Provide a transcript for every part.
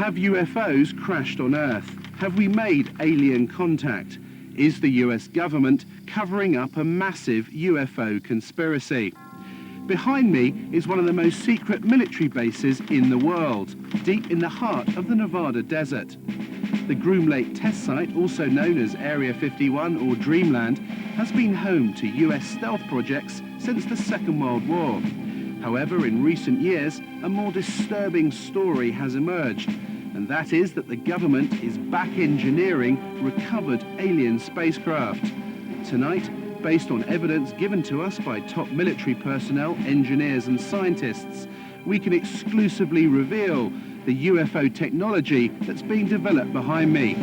Have UFOs crashed on Earth? Have we made alien contact? Is the US government covering up a massive UFO conspiracy? Behind me is one of the most secret military bases in the world, deep in the heart of the Nevada desert. The Groom Lake test site, also known as Area 51 or Dreamland, has been home to US stealth projects since the Second World War. However, in recent years, a more disturbing story has emerged, and that is that the government is back engineering recovered alien spacecraft. Tonight, based on evidence given to us by top military personnel, engineers and scientists, we can exclusively reveal the UFO technology that's being developed behind me.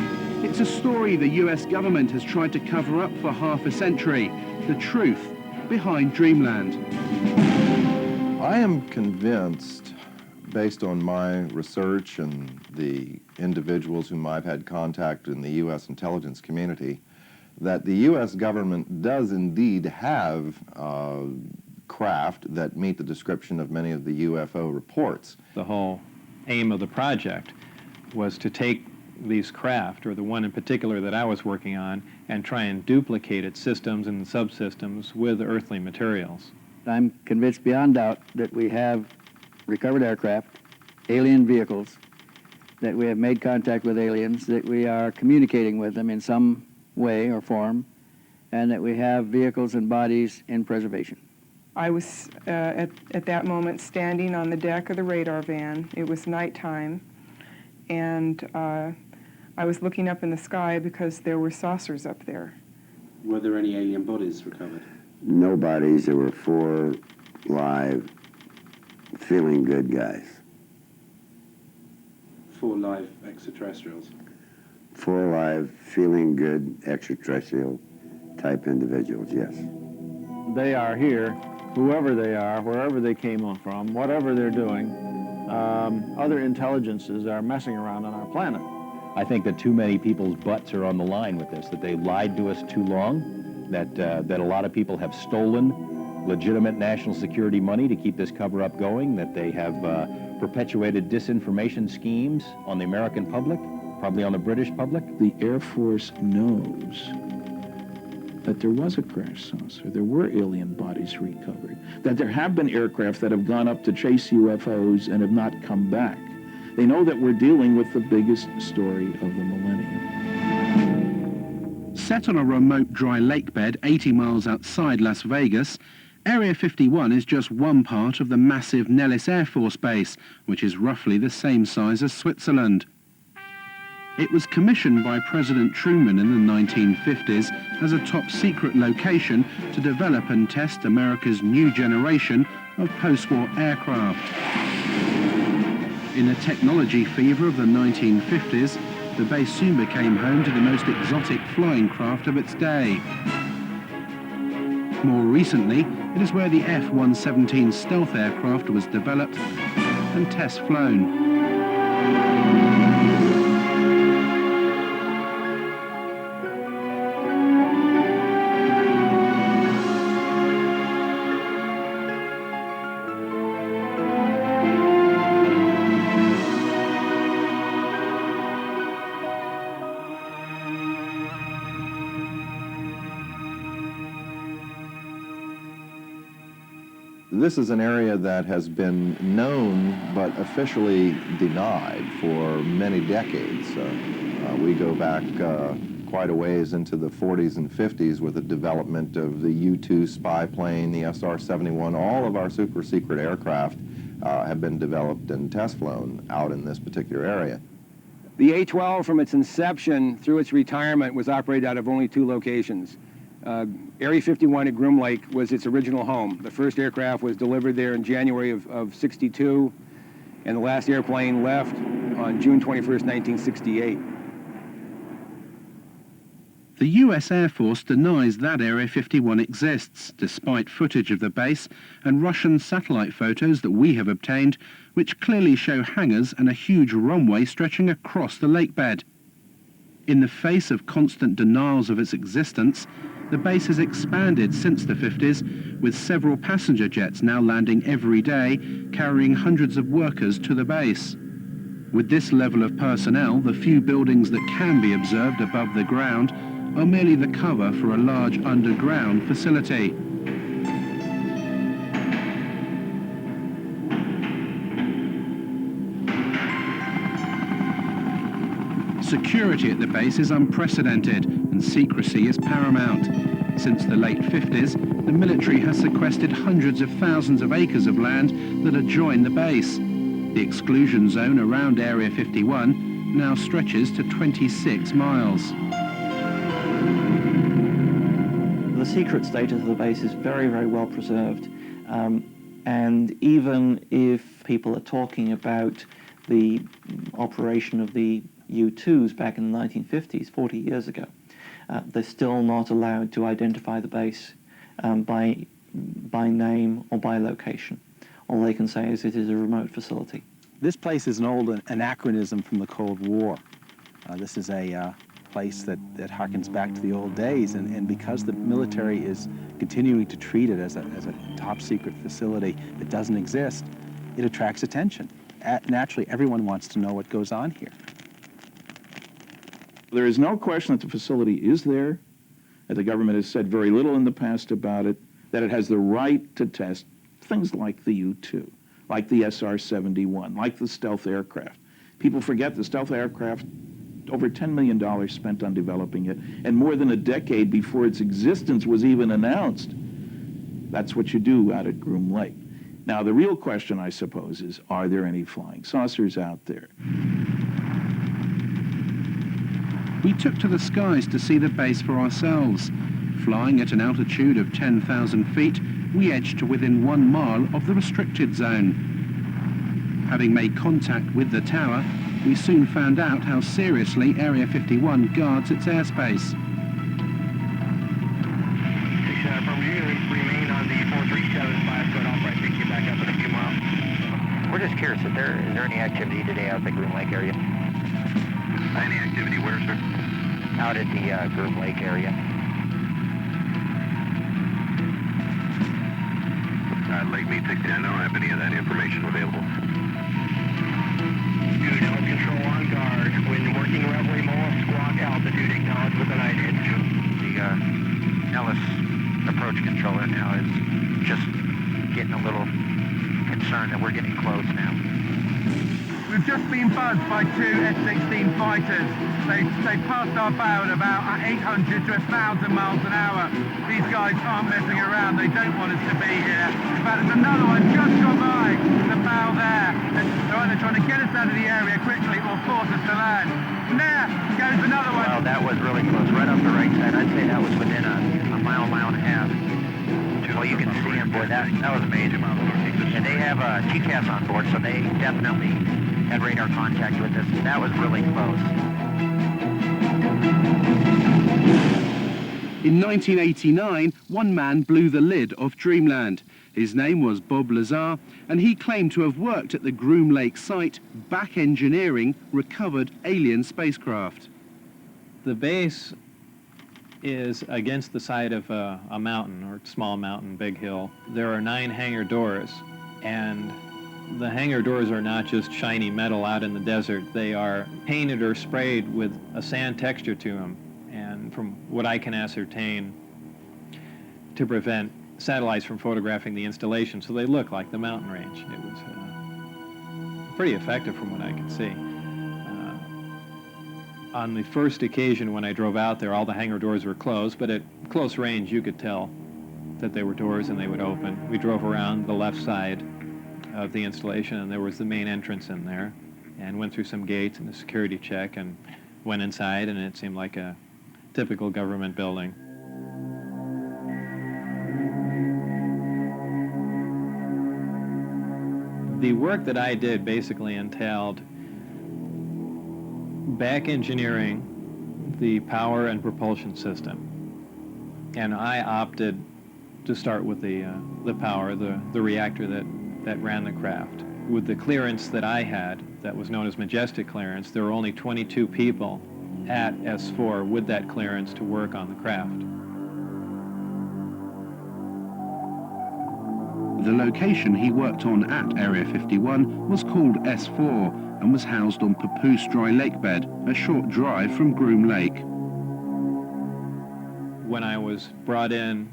It's a story the US government has tried to cover up for half a century, the truth behind Dreamland. I am convinced, based on my research and the individuals whom I've had contact in the U.S. intelligence community, that the U.S. government does indeed have craft that meet the description of many of the UFO reports. The whole aim of the project was to take these craft, or the one in particular that I was working on, and try and duplicate its systems and subsystems with earthly materials. I'm convinced beyond doubt that we have recovered aircraft, alien vehicles, that we have made contact with aliens, that we are communicating with them in some way or form, and that we have vehicles and bodies in preservation. I was at that moment standing on the deck of the radar van. It was nighttime, and I was looking up in the sky because there were saucers up there. Were there any alien bodies recovered? No bodies. There were 4 live, feeling good guys. 4 live extraterrestrials? 4 live, feeling good extraterrestrial type individuals, yes. They are here, whoever they are, wherever they came from, whatever they're doing. Other intelligences are messing around on our planet. I think that too many people's butts are on the line with this, that they lied to us too long, that a lot of people have stolen legitimate national security money to keep this cover-up going, that they have perpetuated disinformation schemes on the American public, probably on the British public. The Air Force knows that there was a crash saucer, there were alien bodies recovered, that there have been aircraft that have gone up to chase UFOs and have not come back. They know that we're dealing with the biggest story of the millennium. Set on a remote dry lake bed 80 miles outside Las Vegas, Area 51 is just one part of the massive Nellis Air Force Base, which is roughly the same size as Switzerland. It was commissioned by President Truman in the 1950s as a top-secret location to develop and test America's new generation of post-war aircraft. In the technology fever of the 1950s, the base soon became home to the most exotic flying craft of its day. More recently, it is where the F-117 stealth aircraft was developed and test flown. This is an area that has been known but officially denied for many decades. We go back quite a ways into the 40s and 50s with the development of the U-2 spy plane, the SR-71. All of our super secret aircraft have been developed and test flown out in this particular area. The A-12 from its inception through its retirement was operated out of only 2 locations. Area 51 at Groom Lake was its original home. The first aircraft was delivered there in January of 62, and the last airplane left on June 21st, 1968. The US Air Force denies that Area 51 exists, despite footage of the base and Russian satellite photos that we have obtained, which clearly show hangars and a huge runway stretching across the lake bed. In the face of constant denials of its existence, the base has expanded since the 50s, with several passenger jets now landing every day, carrying hundreds of workers to the base. With this level of personnel, the few buildings that can be observed above the ground are merely the cover for a large underground facility. Security at the base is unprecedented and secrecy is paramount. Since the late 50s, the military has sequestered hundreds of thousands of acres of land that adjoin the base. The exclusion zone around Area 51 now stretches to 26 miles. The secret status of the base is very, very well preserved. And even if people are talking about the operation of the U-2s back in the 1950s, 40 years ago, they're still not allowed to identify the base by name or by location. All they can say is it is a remote facility. This place is an old anachronism from the Cold War. This is a place that harkens back to the old days, and because the military is continuing to treat it as a top secret facility that doesn't exist, it attracts attention. Naturally, everyone wants to know what goes on here. There is no question that the facility is there, that the government has said very little in the past about it, that it has the right to test things like the U-2, like the SR-71, like the stealth aircraft. People forget the stealth aircraft, over $10 million spent on developing it, and more than a decade before its existence was even announced. That's what you do out at Groom Lake. Now, the real question, I suppose, is, are there any flying saucers out there? We took to the skies to see the base for ourselves. Flying at an altitude of 10,000 feet, we edged to within 1 mile of the restricted zone. Having made contact with the tower, we soon found out how seriously Area 51 guards its airspace. From you, remain on the 4375 foot off right, pick you back up in a few miles. We're just curious, is there any activity today out at the Groom Lake area? Any activity where, sir? Out at the Groom Lake area. Lake Mead 69, I don't have any of that information available. Dude, control on guard. When working Reveille Mall, squawk altitude, acknowledge with an IDID. The Ellis approach controller now is just getting a little concerned that we're getting close now. We've just been buzzed by 2 F-16 fighters. They passed our bow at about 800 to 1,000 miles an hour. These guys aren't messing around. They don't want us to be here. In fact, there's another one just gone by the bow there. They're either trying to get us out of the area quickly or force us to land. And there goes another one. Well, that was really close, right off the right side. I'd say that was within a mile, mile and a half. Well, you can see him, boy, that was amazing. And they have TCAS on board, so they definitely had radar contact with us. That was really close. In 1989, one man blew the lid off Dreamland. His name was Bob Lazar, and he claimed to have worked at the Groom Lake site, back engineering recovered alien spacecraft. The base is against the side of a mountain, or small mountain, big hill. There are 9 hangar doors, and the hangar doors are not just shiny metal out in the desert. They are painted or sprayed with a sand texture to them, and from what I can ascertain, to prevent satellites from photographing the installation, so they look like the mountain range. It was pretty effective from what I could see. On the first occasion when I drove out there, all the hangar doors were closed, but at close range you could tell that they were doors and they would open. We drove around the left side of the installation, and there was the main entrance in there, and went through some gates and a security check and went inside, and it seemed like a typical government building. The work that I did basically entailed back engineering the power and propulsion system, and I opted to start with the power, the reactor that ran the craft. With the clearance that I had, that was known as Majestic clearance, there were only 22 people at S4 with that clearance to work on the craft. The location he worked on at Area 51 was called S4, and was housed on Papoose Dry Lake Bed, a short drive from Groom Lake. When I was brought in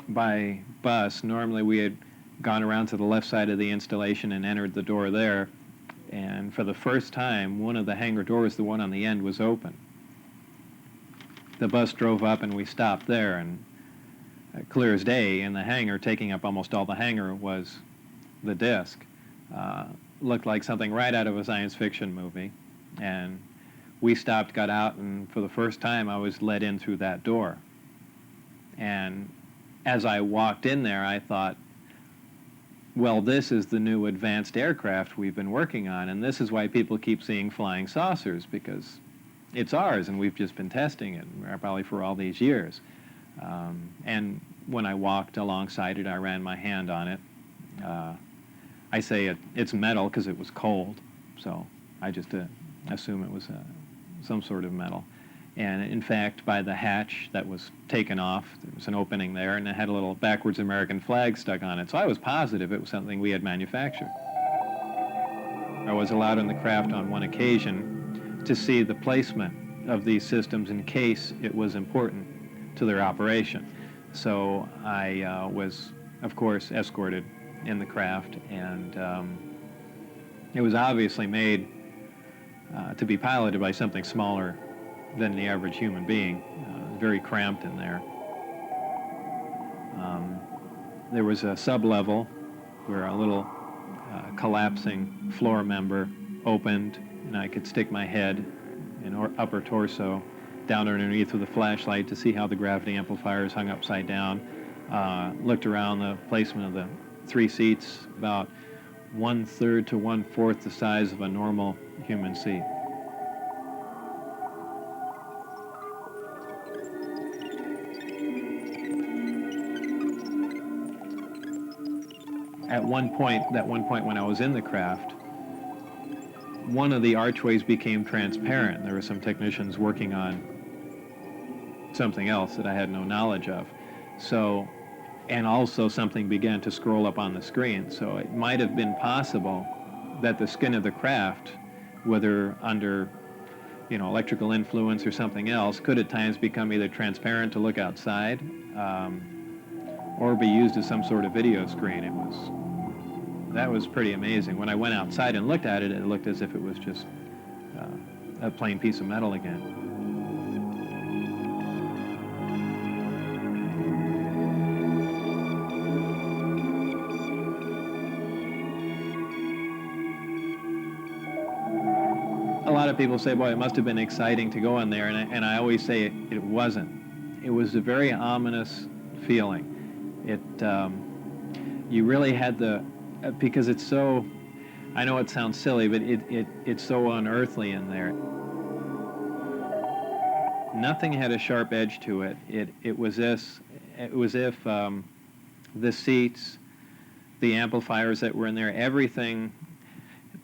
by bus, normally we had gone around to the left side of the installation and entered the door there, and for the first time, one of the hangar doors, the one on the end, was open. The bus drove up and we stopped there, and clear as day, in the hangar, taking up almost all the hangar, was the disc. Looked like something right out of a science fiction movie. And we stopped, got out, and for the first time I was led in through that door. And as I walked in there, I thought, well, this is the new advanced aircraft we've been working on, and this is why people keep seeing flying saucers, because it's ours, and we've just been testing it, probably for all these years. And when I walked alongside it, I ran my hand on it. I say it's metal because it was cold, so I just assume it was some sort of metal. And in fact, by the hatch that was taken off, there was an opening there, and it had a little backwards American flag stuck on it. So I was positive it was something we had manufactured. I was allowed in the craft on one occasion to see the placement of these systems in case it was important to their operation. So I was, of course, escorted in the craft, and it was obviously made to be piloted by something smaller than the average human being. Very cramped in there. There was a sub-level where a little collapsing floor member opened, and I could stick my head and upper torso down underneath with a flashlight to see how the gravity amplifiers hung upside down. Looked around the placement of the 3 seats, about 1/3 to 1/4 the size of a normal human seat. At one point when I was in the craft, one of the archways became transparent. There were some technicians working on something else that I had no knowledge of. So, and also something began to scroll up on the screen. So it might have been possible that the skin of the craft, whether under, electrical influence or something else, could at times become either transparent to look outside, or be used as some sort of video screen. That was pretty amazing. When I went outside and looked at it, it looked as if it was just a plain piece of metal again. A lot of people say, boy, it must have been exciting to go in there, and I always say it wasn't. It was a very ominous feeling. You really had because it's so, I know it sounds silly, but it's so unearthly in there. Nothing had a sharp edge to it. It was if the seats, the amplifiers that were in there, everything,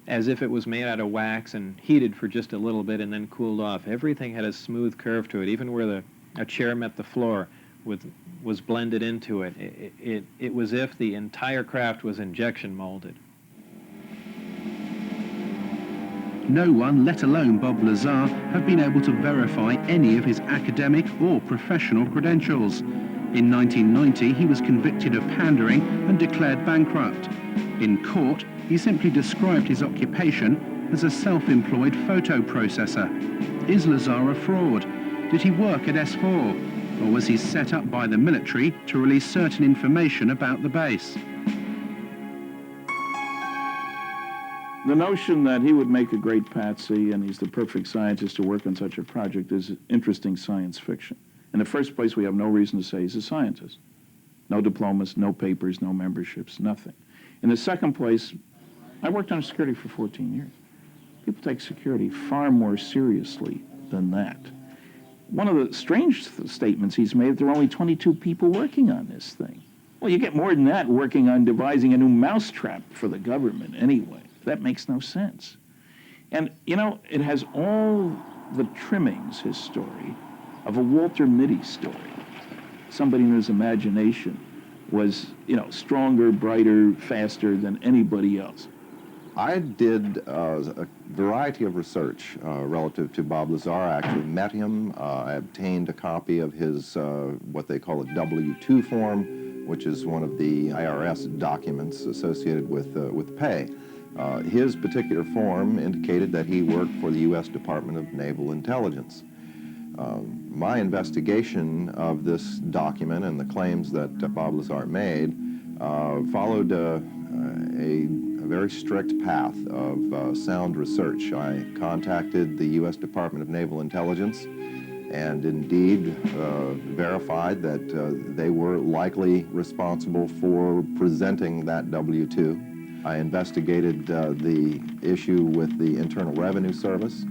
as if it was made out of wax and heated for just a little bit and then cooled off. Everything had a smooth curve to it, even where a chair met the floor was blended into it. It was if the entire craft was injection molded. No one, let alone Bob Lazar, have been able to verify any of his academic or professional credentials. In 1990, he was convicted of pandering and declared bankrupt. In court, he simply described his occupation as a self-employed photo processor. Is Lazar a fraud? Did he work at S4? Or was he set up by the military to release certain information about the base? The notion that he would make a great patsy and he's the perfect scientist to work on such a project is interesting science fiction. In the first place, we have no reason to say he's a scientist. No diplomas, no papers, no memberships, nothing. In the second place, I worked on security for 14 years. People take security far more seriously than that. One of the strange statements he's made, there are only 22 people working on this thing. Well, you get more than that working on devising a new mousetrap for the government anyway. That makes no sense. And, it has all the trimmings, his story, of a Walter Mitty story. Somebody in his imagination was, stronger, brighter, faster than anybody else. I did a variety of research relative to Bob Lazar. I actually met him. I obtained a copy of his, what they call a W-2 form, which is one of the IRS documents associated with pay. His particular form indicated that he worked for the U.S. Department of Naval Intelligence. My investigation of this document and the claims that Bob Lazar made followed a very strict path of sound research. I contacted the U.S. Department of Naval Intelligence and indeed verified that they were likely responsible for presenting that W-2. I investigated the issue with the Internal Revenue Service.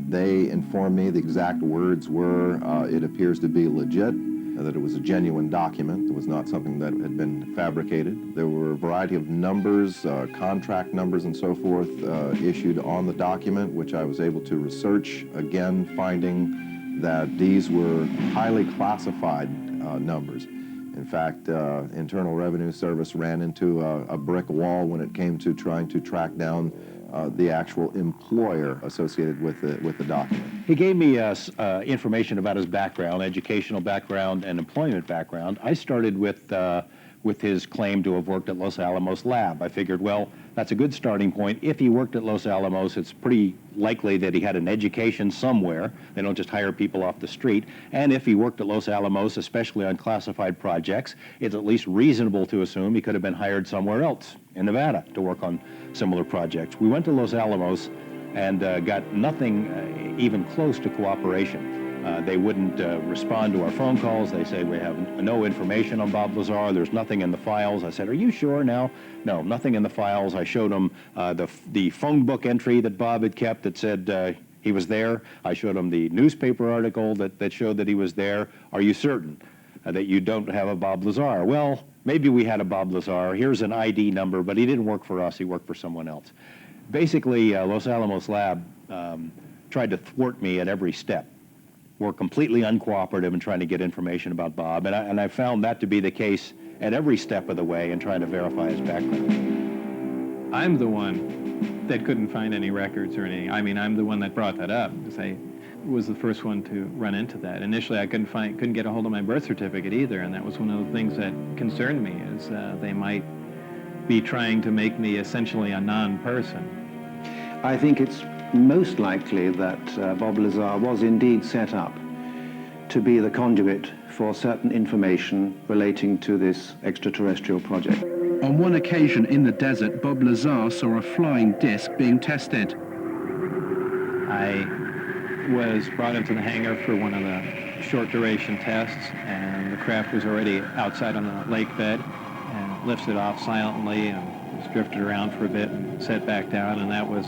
They informed me the exact words were, it appears to be legit, that it was a genuine document. It was not something that had been fabricated. There were a variety of numbers, contract numbers and so forth, issued on the document, which I was able to research, again finding that these were highly classified numbers. In fact, Internal Revenue Service ran into a brick wall when it came to trying to track down the actual employer associated with the document. He gave me information about his background, educational background and employment background. I started with his claim to have worked at Los Alamos Lab. I figured, well, that's a good starting point. If he worked at Los Alamos, it's pretty likely that he had an education somewhere. They don't just hire people off the street. And if he worked at Los Alamos, especially on classified projects, it's at least reasonable to assume he could have been hired somewhere else in Nevada to work on similar projects. We went to Los Alamos and got nothing even close to cooperation. They wouldn't respond to our phone calls. They said, we have no information on Bob Lazar. There's nothing in the files. I said, are you sure now? No, nothing in the files. I showed them the phone book entry that Bob had kept that said he was there. I showed him the newspaper article that showed that he was there. Are you certain that you don't have a Bob Lazar? Well, maybe we had a Bob Lazar. Here's an ID number, but he didn't work for us. He worked for someone else. Basically, Los Alamos Lab tried to thwart me at every step. Were completely uncooperative in trying to get information about Bob, and I found that to be the case at every step of the way in trying to verify his background. I'm the one that couldn't find any records or anything. I mean, I'm the one that brought that up, because I was the first one to run into that. Initially, I couldn't get a hold of my birth certificate either, and that was one of the things that concerned me, is they might be trying to make me essentially a non-person. I think it's most likely that Bob Lazar was indeed set up to be the conduit for certain information relating to this extraterrestrial project. On one occasion in the desert, Bob Lazar saw a flying disc being tested. I was brought into the hangar for one of the short duration tests, and the craft was already outside on the lake bed, and lifted off silently and was drifted around for a bit and set back down, and that was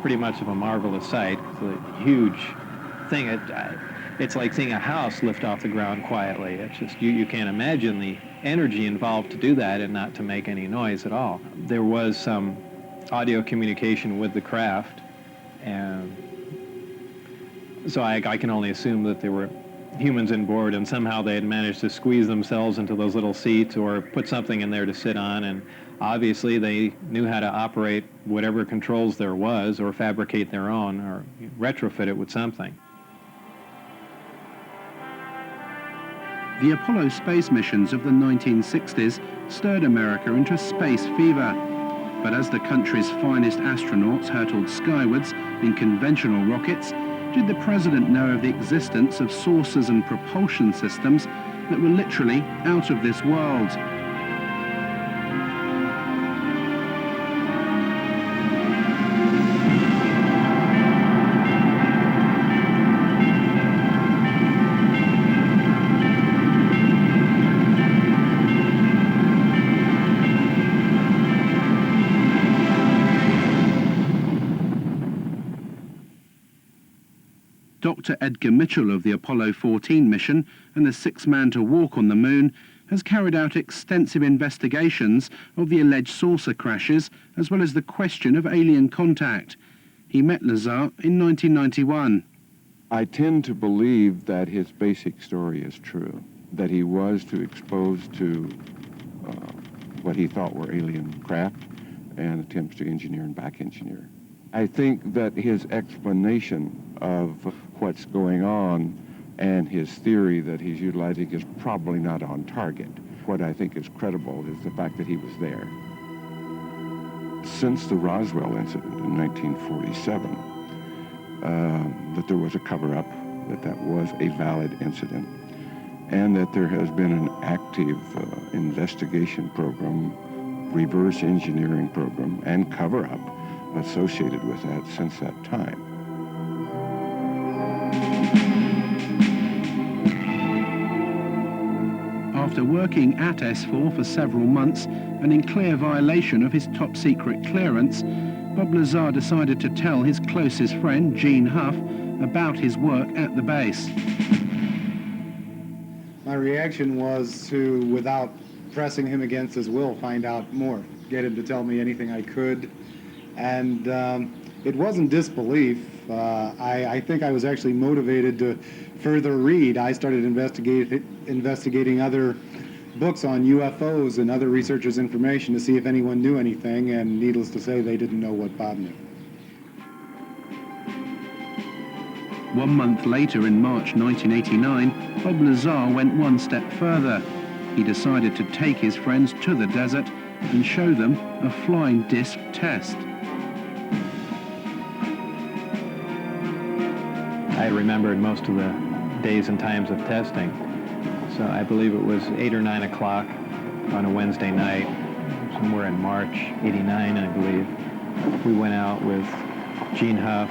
pretty much of a marvelous sight. It's a huge thing. It's like seeing a house lift off the ground quietly. It's just, you can't imagine the energy involved to do that and not to make any noise at all. There was some audio communication with the craft, and so I can only assume that there were humans on board, and somehow they had managed to squeeze themselves into those little seats or put something in there to sit on, and obviously they knew how to operate whatever controls there was, or fabricate their own, or retrofit it with something. The Apollo space missions of the 1960s stirred America into space fever. But as the country's finest astronauts hurtled skywards in conventional rockets, did the president know of the existence of saucers and propulsion systems that were literally out of this world? Dr. Edgar Mitchell of the Apollo 14 mission and the sixth man to walk on the moon has carried out extensive investigations of the alleged saucer crashes, as well as the question of alien contact. He met Lazar in 1991. I tend to believe that his basic story is true, that he was exposed to what he thought were alien craft, and attempts to engineer and back engineer. I think that his explanation of what's going on and his theory that he's utilizing is probably not on target. What I think is credible is the fact that he was there. Since the Roswell incident in 1947, that there was a cover-up, that was a valid incident, and that there has been an active investigation program, reverse engineering program, and cover-up associated with that since that time. After working at S4 for several months and in clear violation of his top-secret clearance, Bob Lazar decided to tell his closest friend, Gene Huff, about his work at the base. My reaction was to, without pressing him against his will, find out more, get him to tell me anything I could. And it wasn't disbelief. I think I was actually motivated to further read. I started investigating other books on UFOs and other researchers' information to see if anyone knew anything, and needless to say, they didn't know what Bob knew. 1 month later, in March 1989, Bob Lazar went one step further. He decided to take his friends to the desert and show them a flying disc test. I remembered most of the days and times of testing. So I believe it was 8 or 9 o'clock on a Wednesday night, somewhere in March '89, I believe. We went out with Gene Huff,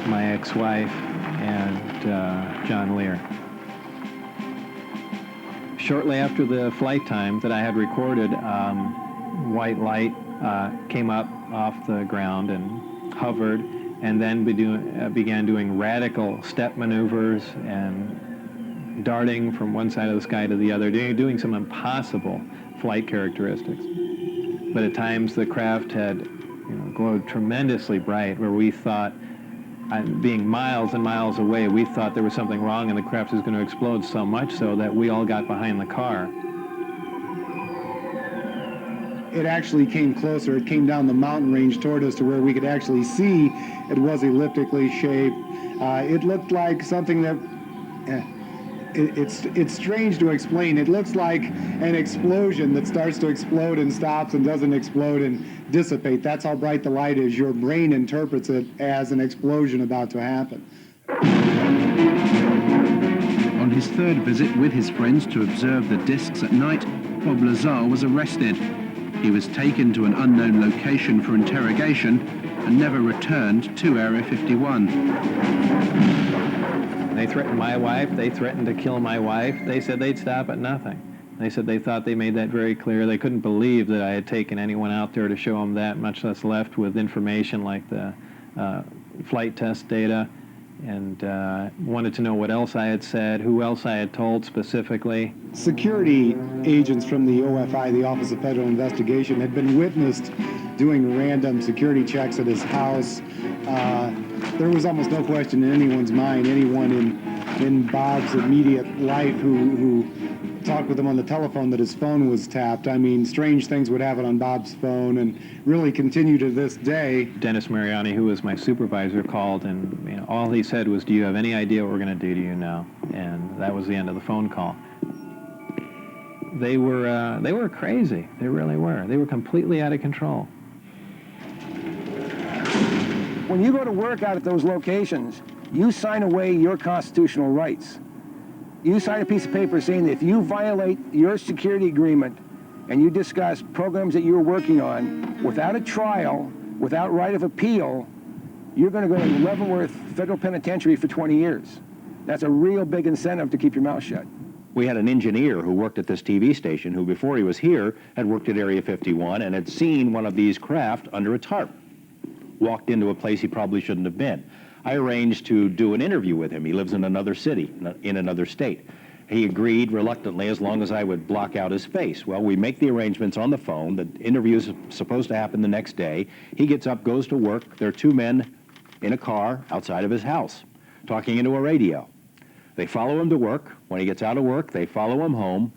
my ex-wife, and John Lear. Shortly after the flight time that I had recorded, white light came up off the ground and hovered, and then began doing radical step maneuvers and darting from one side of the sky to the other, doing some impossible flight characteristics. But at times the craft had glowed tremendously bright, where we thought, being miles and miles away, we thought there was something wrong and the craft was going to explode, so much so that we all got behind the car. It actually came closer. It came down the mountain range toward us to where we could actually see it was elliptically shaped. It looked like something that, it's strange to explain. It looks like an explosion that starts to explode and stops and doesn't explode and dissipate. That's how bright the light is. Your brain interprets it as an explosion about to happen. On his third visit with his friends to observe the discs at night, Bob Lazar was arrested. He was taken to an unknown location for interrogation and never returned to Area 51. They threatened my wife. They threatened to kill my wife. They said they'd stop at nothing. They said they thought they made that very clear. They couldn't believe that I had taken anyone out there to show them that, much less left with information like the flight test data, and wanted to know what else I had said, who else I had told specifically. Security agents from the OFI, the Office of Federal Investigation, had been witnessed doing random security checks at his house. There was almost no question in anyone's mind, anyone in Bob's immediate life who talked with him on the telephone, that his phone was tapped. I mean, strange things would happen on Bob's phone and really continue to this day. Dennis Mariani, who was my supervisor, called, and all he said was, "Do you have any idea what we're going to do to you now?" And that was the end of the phone call. They were crazy. They really were. They were completely out of control. When you go to work out at those locations, you sign away your constitutional rights. You sign a piece of paper saying that if you violate your security agreement and you discuss programs that you're working on without a trial, without right of appeal, you're going to go to Leavenworth Federal Penitentiary for 20 years. That's a real big incentive to keep your mouth shut. We had an engineer who worked at this TV station who, before he was here, had worked at Area 51 and had seen one of these craft under a tarp. Walked into a place he probably shouldn't have been. I arranged to do an interview with him. He lives in another city, in another state. He agreed reluctantly as long as I would block out his face. Well, we make the arrangements on the phone. The interview is supposed to happen the next day. He gets up, goes to work. There are two men in a car outside of his house talking into a radio. They follow him to work. When he gets out of work, they follow him home.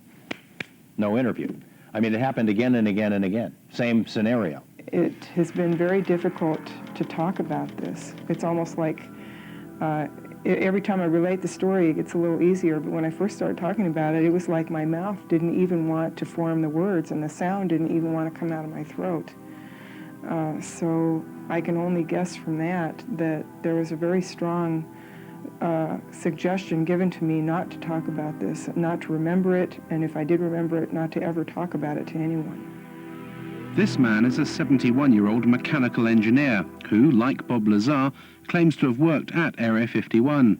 No interview. I mean, it happened again and again and again. Same scenario. It has been very difficult to talk about this. It's almost like every time I relate the story, it gets a little easier, but when I first started talking about it, it was like my mouth didn't even want to form the words, and the sound didn't even want to come out of my throat. So I can only guess from that there was a very strong suggestion given to me not to talk about this, not to remember it, and if I did remember it, not to ever talk about it to anyone. This man is a 71-year-old mechanical engineer who, like Bob Lazar, claims to have worked at Area 51.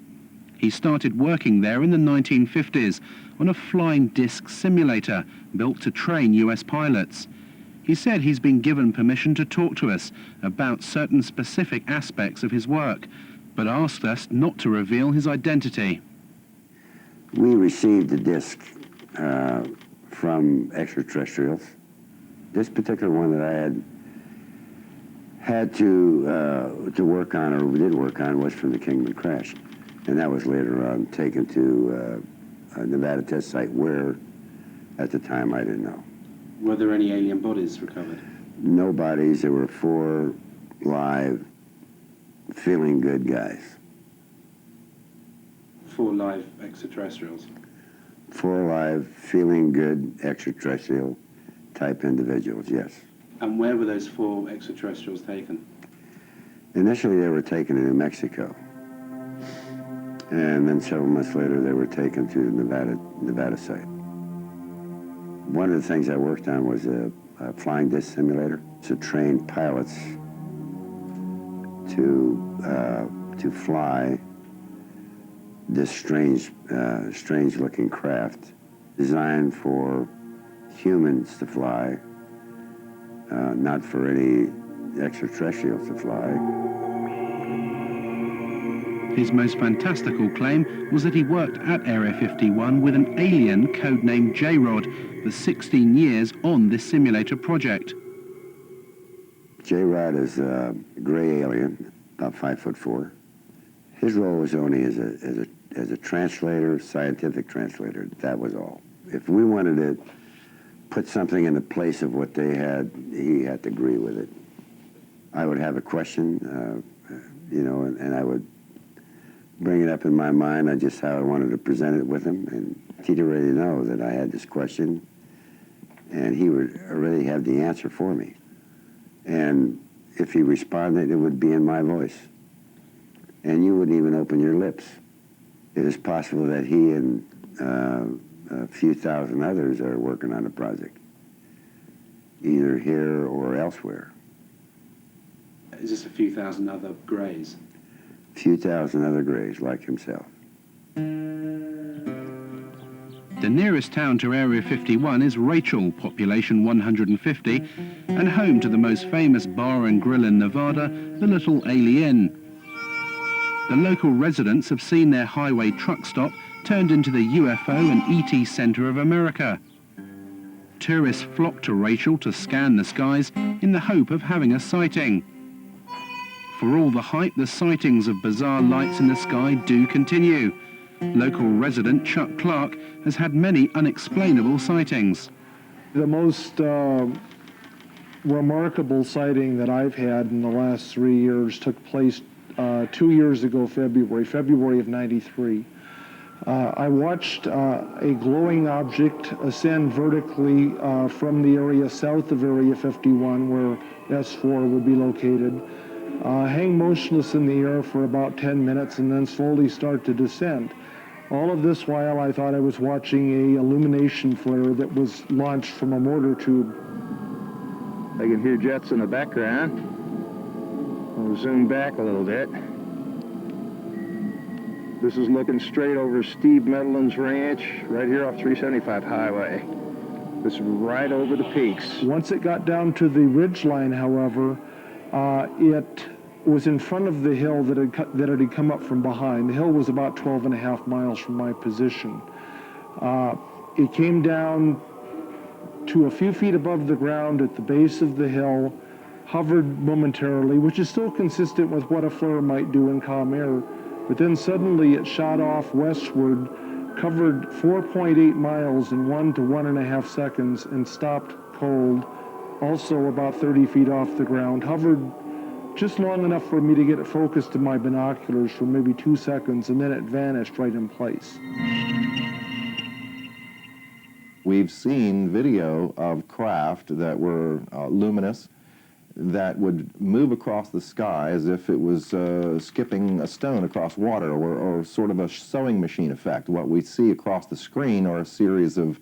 He started working there in the 1950s on a flying disc simulator built to train US pilots. He said he's been given permission to talk to us about certain specific aspects of his work, but asked us not to reveal his identity. We received a disc from extraterrestrials. This particular one that I had to work on, or did work on, was from the Kingman crash. And that was later on taken to a Nevada test site where, at the time, I didn't know. Were there any alien bodies recovered? No bodies. There were 4 live, feeling good guys. 4 live extraterrestrials? 4 live, feeling good extraterrestrial type individuals, yes. And where were those 4 extraterrestrials taken? Initially, they were taken to New Mexico. And then several months later, they were taken to the Nevada site. One of the things I worked on was a flying disc simulator to train pilots to fly this strange-looking craft designed for humans to fly, not for any extraterrestrials to fly. His most fantastical claim was that he worked at Area 51 with an alien codenamed J-Rod for 16 years on this simulator project. J-Rod is a gray alien, about 5'4". His role was only as a translator, scientific translator. That was all. If we wanted to put something in the place of what they had, he had to agree with it. I would have a question, and I would bring it up in my mind, just how I wanted to present it with him, and he'd already know that I had this question, and he would already have the answer for me. And if he responded, it would be in my voice. And you wouldn't even open your lips. It is possible that he and a few thousand others are working on a project, either here or elsewhere. Is this a few thousand other greys? A few thousand other greys like himself. The nearest town to Area 51 is Rachel, population 150, and home to the most famous bar and grill in Nevada, the Little Alien. The local residents have seen their highway truck stop turned into the UFO and ET Center of America. Tourists flock to Rachel to scan the skies in the hope of having a sighting. For all the hype, the sightings of bizarre lights in the sky do continue. Local resident Chuck Clark has had many unexplainable sightings. The most remarkable sighting that I've had in the last 3 years took place 2 years ago, February of '93. I watched a glowing object ascend vertically from the area south of Area 51, where S4 would be located, hang motionless in the air for about 10 minutes and then slowly start to descend. All of this while I thought I was watching a illumination flare that was launched from a mortar tube. I can hear jets in the background. I'll zoom back a little bit. This is looking straight over Steve Medlin's ranch, right here off 375 Highway. This is right over the peaks. Once it got down to the ridge line, however, it was in front of the hill that it had come up from behind. The hill was about 12.5 miles from my position. It came down to a few feet above the ground at the base of the hill, hovered momentarily, which is still consistent with what a flare might do in calm air, but then suddenly it shot off westward covered 4.8 miles in 1 to 1.5 seconds and stopped cold, also about 30 feet off the ground, hovered just long enough for me to get it focused in my binoculars for maybe 2 seconds, and then it vanished right in place. We've seen video of craft that were luminous, that would move across the sky as if it was skipping a stone across water, or sort of a sewing machine effect. What we see across the screen are a series of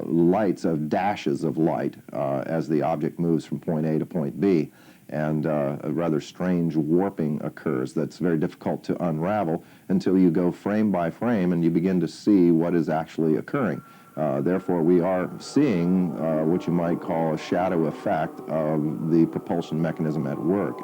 lights, of dashes of light, as the object moves from point A to point B. And a rather strange warping occurs that's very difficult to unravel until you go frame by frame and you begin to see what is actually occurring. Therefore, we are seeing what you might call a shadow effect of the propulsion mechanism at work.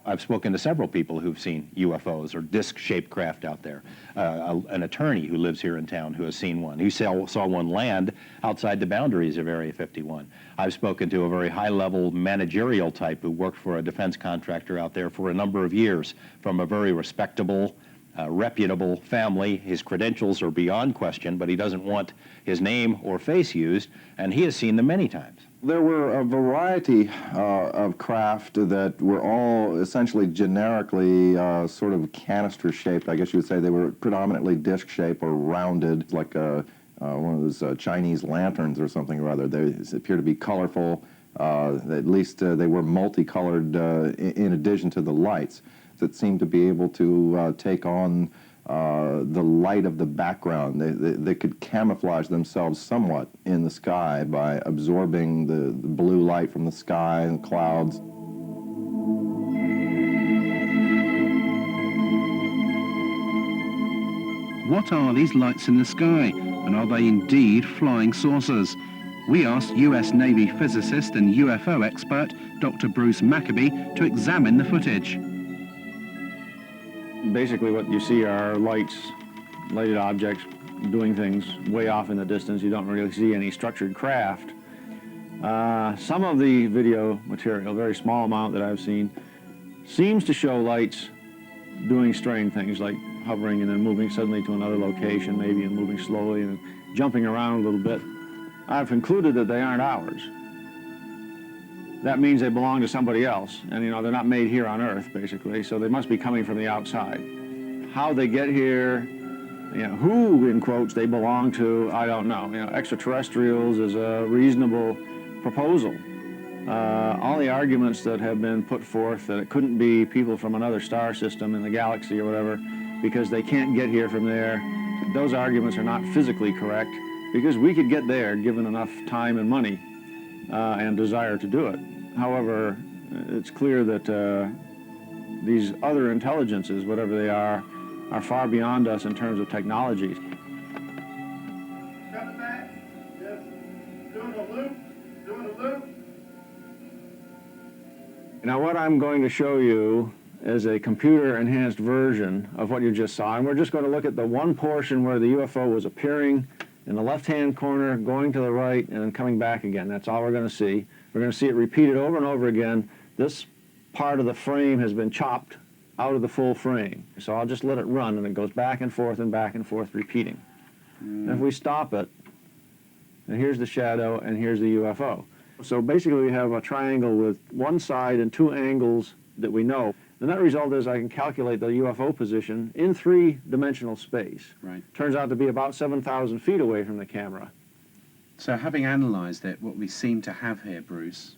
I've spoken to several people who've seen UFOs or disc-shaped craft out there. An attorney who lives here in town who has seen one. He saw one land outside the boundaries of Area 51. I've spoken to a very high-level managerial type who worked for a defense contractor out there for a number of years from a very respectable, reputable family. His credentials are beyond question, but he doesn't want his name or face used, and he has seen them many times. There were a variety of craft that were all essentially generically sort of canister-shaped. I guess you would say they were predominantly disc-shaped or rounded, like one of those Chinese lanterns or something or other. They appear to be colorful. At least they were multicolored in addition to the lights that seemed to be able to take on the light of the background. They could camouflage themselves somewhat in the sky by absorbing the blue light from the sky and clouds. What are these lights in the sky, and are they indeed flying saucers? We asked US Navy physicist and UFO expert Dr. Bruce Maccabee to examine the footage. Basically what you see are lights, lighted objects doing things way off in the distance. You don't really see any structured craft. Some of the video material, very small amount that I've seen, seems to show lights doing strange things like hovering and then moving suddenly to another location maybe, and moving slowly and jumping around a little bit. I've concluded that they aren't ours. That means they belong to somebody else, and you know, they're not made here on Earth, basically, so they must be coming from the outside. How they get here, you know, who, in quotes, they belong to, I don't know. You know, extraterrestrials is a reasonable proposal. All the arguments that have been put forth that it couldn't be people from another star system in the galaxy or whatever, because they can't get here from there, those arguments are not physically correct, because we could get there given enough time and money and desire to do it. However, it's clear that these other intelligences, whatever they are far beyond us in terms of technology. Coming back, just doing a loop, doing a loop. Now what I'm going to show you is a computer-enhanced version of what you just saw, and we're just going to look at the one portion where the UFO was appearing in the left-hand corner, going to the right, and then coming back again. That's all we're going to see. We're going to see it repeated over and over again. This part of the frame has been chopped out of the full frame. So I'll just let it run, and it goes back and forth, repeating. And if we stop it, and here's the shadow, and here's the UFO. So basically we have a triangle with one side and two angles that we know. The net result is I can calculate the UFO position in three-dimensional space. Right. Turns out to be about 7,000 feet away from the camera. So having analysed it, what we seem to have here, Bruce,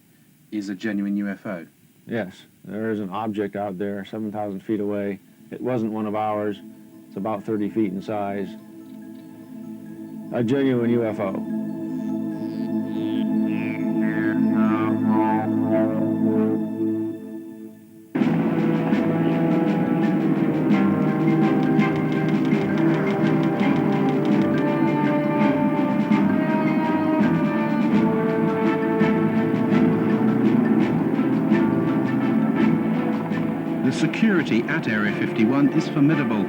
is a genuine UFO. Yes, there is an object out there 7,000 feet away. It wasn't one of ours. It's about 30 feet in size. A genuine UFO. The security at Area 51 is formidable.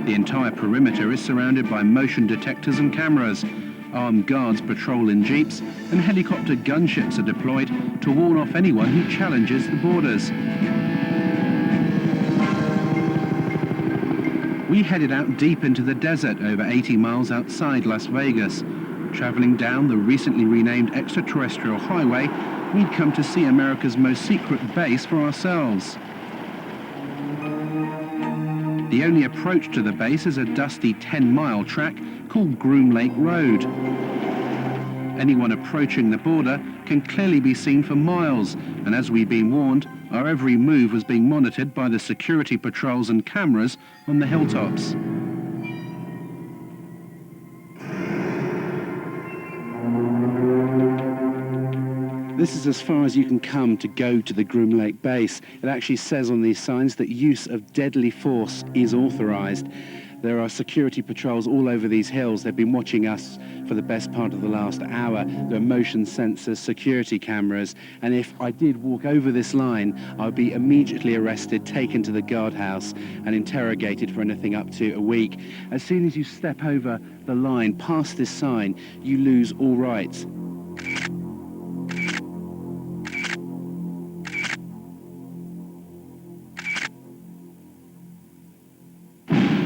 The entire perimeter is surrounded by motion detectors and cameras. Armed guards patrol in jeeps and helicopter gunships are deployed to warn off anyone who challenges the borders. We headed out deep into the desert over 80 miles outside Las Vegas. Traveling down the recently renamed extraterrestrial highway, we'd come to see America's most secret base for ourselves. The only approach to the base is a dusty 10-mile track called Groom Lake Road. Anyone approaching the border can clearly be seen for miles, and as we've been warned, our every move was being monitored by the security patrols and cameras on the hilltops. This is as far as you can come to go to the Groom Lake base. It actually says on these signs that use of deadly force is authorized. There are security patrols all over these hills. They've been watching us for the best part of the last hour. There are motion sensors, security cameras, and if I did walk over this line, I would be immediately arrested, taken to the guardhouse, and interrogated for anything up to a week. As soon as you step over the line, past this sign, you lose all rights.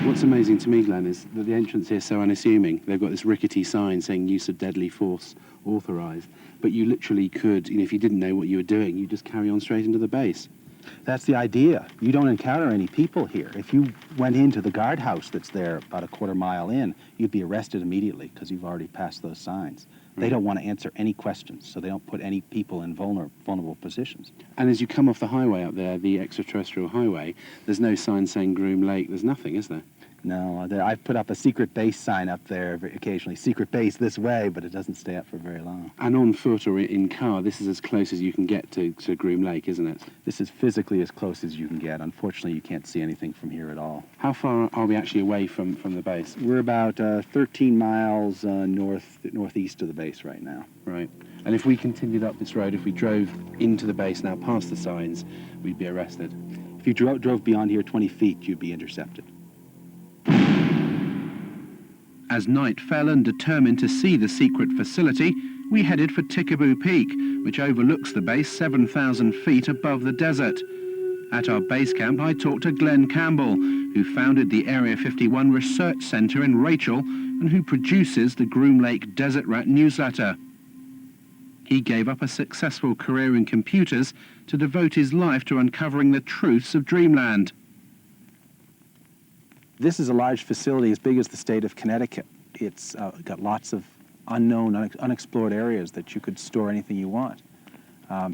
What's amazing to me, Glenn, is that the entrance here is so unassuming. They've got this rickety sign saying use of deadly force authorized, but you literally could, if you didn't know what you were doing, you just carry on straight into the base. That's the idea. You don't encounter any people here. If you went into the guardhouse that's there about a quarter mile in, you'd be arrested immediately because you've already passed those signs. They don't want to answer any questions, so they don't put any people in vulnerable positions. And as you come off the highway up there, the extraterrestrial highway, there's no sign saying Groom Lake. There's nothing, is there? No, I've put up a secret base sign up there occasionally. Secret base this way, but it doesn't stay up for very long. And on foot or in car, this is as close as you can get to Groom Lake, isn't it? This is physically as close as you can get. Unfortunately, you can't see anything from here at all. How far are we actually away from the base? We're about 13 miles northeast of the base right now. Right. And if we continued up this road, if we drove into the base now past the signs, we'd be arrested? If you drove beyond here 20 feet, you'd be intercepted. As night fell and determined to see the secret facility, we headed for Tikaboo Peak, which overlooks the base 7,000 feet above the desert. At our base camp, I talked to Glenn Campbell, who founded the Area 51 Research Center in Rachel and who produces the Groom Lake Desert Rat newsletter. He gave up a successful career in computers to devote his life to uncovering the truths of Dreamland. This is a large facility as big as the state of Connecticut. It's got lots of unknown, unexplored areas that you could store anything you want.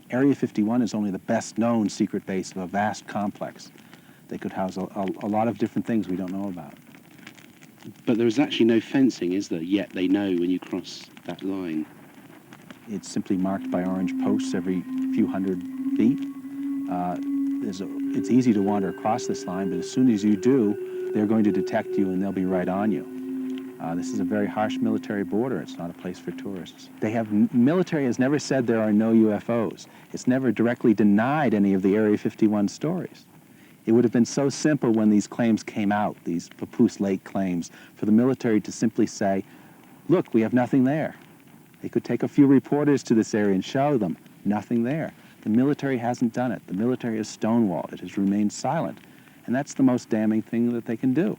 Area 51 is only the best known secret base of a vast complex. They could house a lot of different things we don't know about. But there's actually no fencing, is there? Yet they know when you cross that line. It's simply marked by orange posts every few hundred feet. It's easy to wander across this line, but as soon as you do, they're going to detect you and they'll be right on you. This is a very harsh military border. It's not a place for tourists. Military has never said there are no UFOs. It's never directly denied any of the Area 51 stories. It would have been so simple when these claims came out, these Papoose Lake claims, for the military to simply say, look, we have nothing there. They could take a few reporters to this area and show them, nothing there. The military hasn't done it. The military has stonewalled. It has remained silent. And that's the most damning thing that they can do.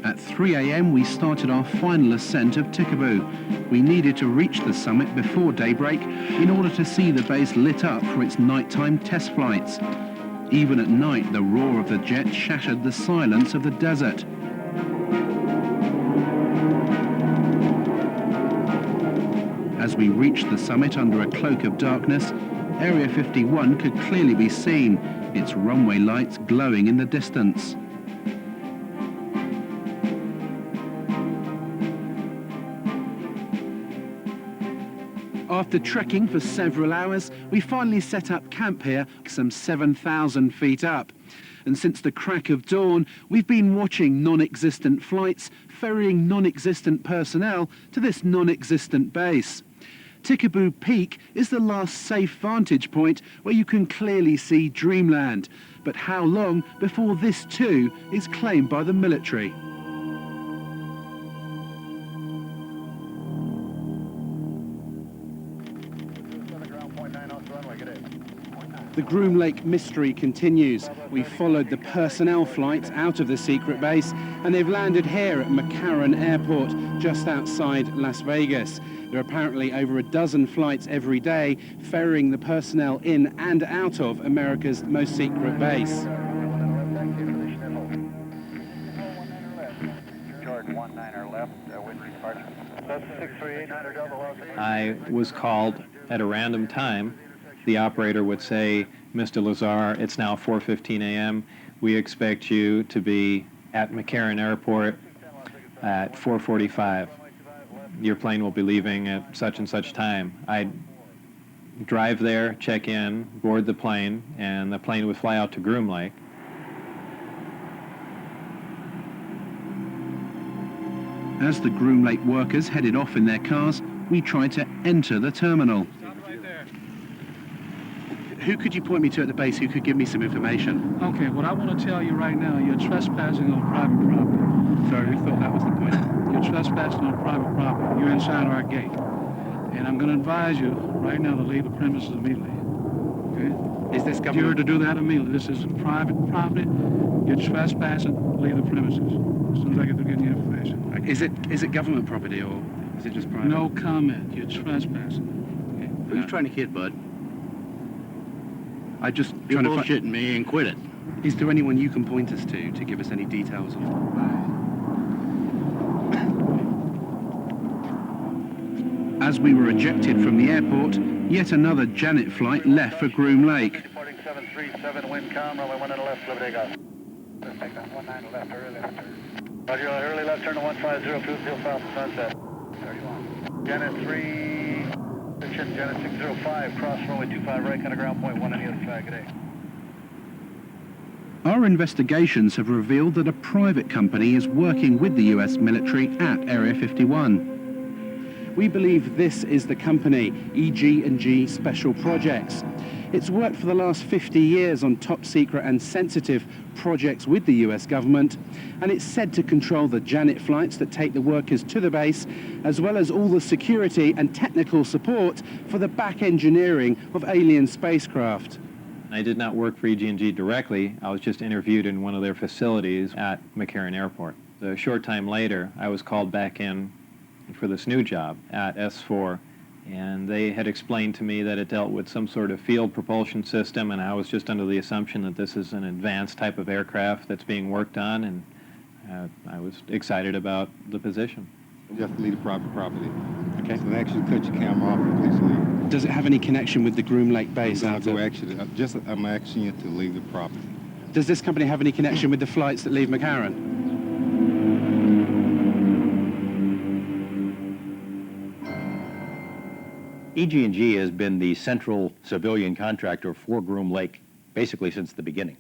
At 3 a.m. we started our final ascent of Tikaboo. We needed to reach the summit before daybreak in order to see the base lit up for its nighttime test flights. Even at night, the roar of the jet shattered the silence of the desert. As we reached the summit under a cloak of darkness, Area 51 could clearly be seen, its runway lights glowing in the distance. After trekking for several hours, we finally set up camp here, some 7,000 feet up. And since the crack of dawn, we've been watching non-existent flights, ferrying non-existent personnel to this non-existent base. Tikaboo Peak is the last safe vantage point where you can clearly see Dreamland. But how long before this too is claimed by the military? The Groom Lake mystery continues. We've followed the personnel flights out of the secret base, and they've landed here at McCarran Airport, just outside Las Vegas. There are apparently over a dozen flights every day, ferrying the personnel in and out of America's most secret base. I was called at a random time. The operator would say, "Mr. Lazar, it's now 4:15 a.m. We expect you to be at McCarran Airport at 4:45. Your plane will be leaving at such and such time." I'd drive there, check in, board the plane, and the plane would fly out to Groom Lake. As the Groom Lake workers headed off in their cars, we tried to enter the terminal. Who could you point me to at the base who could give me some information? Okay, what I want to tell you right now, you're trespassing on private property. Sorry, we thought that was the point. You're trespassing on private property. You're inside our gate. And I'm going to advise you right now to leave the premises immediately. Okay? Is this government? You're to do that immediately. This is private property. You're trespassing. Leave the premises as soon as I get to getting you information. Is it government property or is it just private? No comment. You're trespassing. Okay. Who are you trying to kid, bud? I just You're trying to bullshitting me and quit it. Is there anyone you can point us to give us any details of? As we were ejected from the airport, yet another Janet flight left for Groom Lake. Reporting 737, wind calm, runway 1 and left, Liberty go. 19 left, early left turn. Roger, early left turn to 150, fuel south to sunset. 31. Janet 3, Janet 605, cross runway 25 right, kind of ground point 1 on the other side, good day. Our investigations have revealed that a private company is working with the US military at Area 51. We believe this is the company, EG&G Special Projects. It's worked for the last 50 years on top secret and sensitive projects with the US government, and it's said to control the Janet flights that take the workers to the base, as well as all the security and technical support for the back engineering of alien spacecraft. I did not work for EG&G directly. I was just interviewed in one of their facilities at McCarran Airport. A short time later, I was called back in for this new job at S4, and they had explained to me that it dealt with some sort of field propulsion system, and I was just under the assumption that this is an advanced type of aircraft that's being worked on, and I was excited about the position. You have to leave the private property. Okay. So actually cut your camera off and please leave. Does it have any connection with the Groom Lake base? I'm asking you to leave the property. Does this company have any connection with the flights that leave McCarran? EG&G has been the central civilian contractor for Groom Lake basically since the beginning.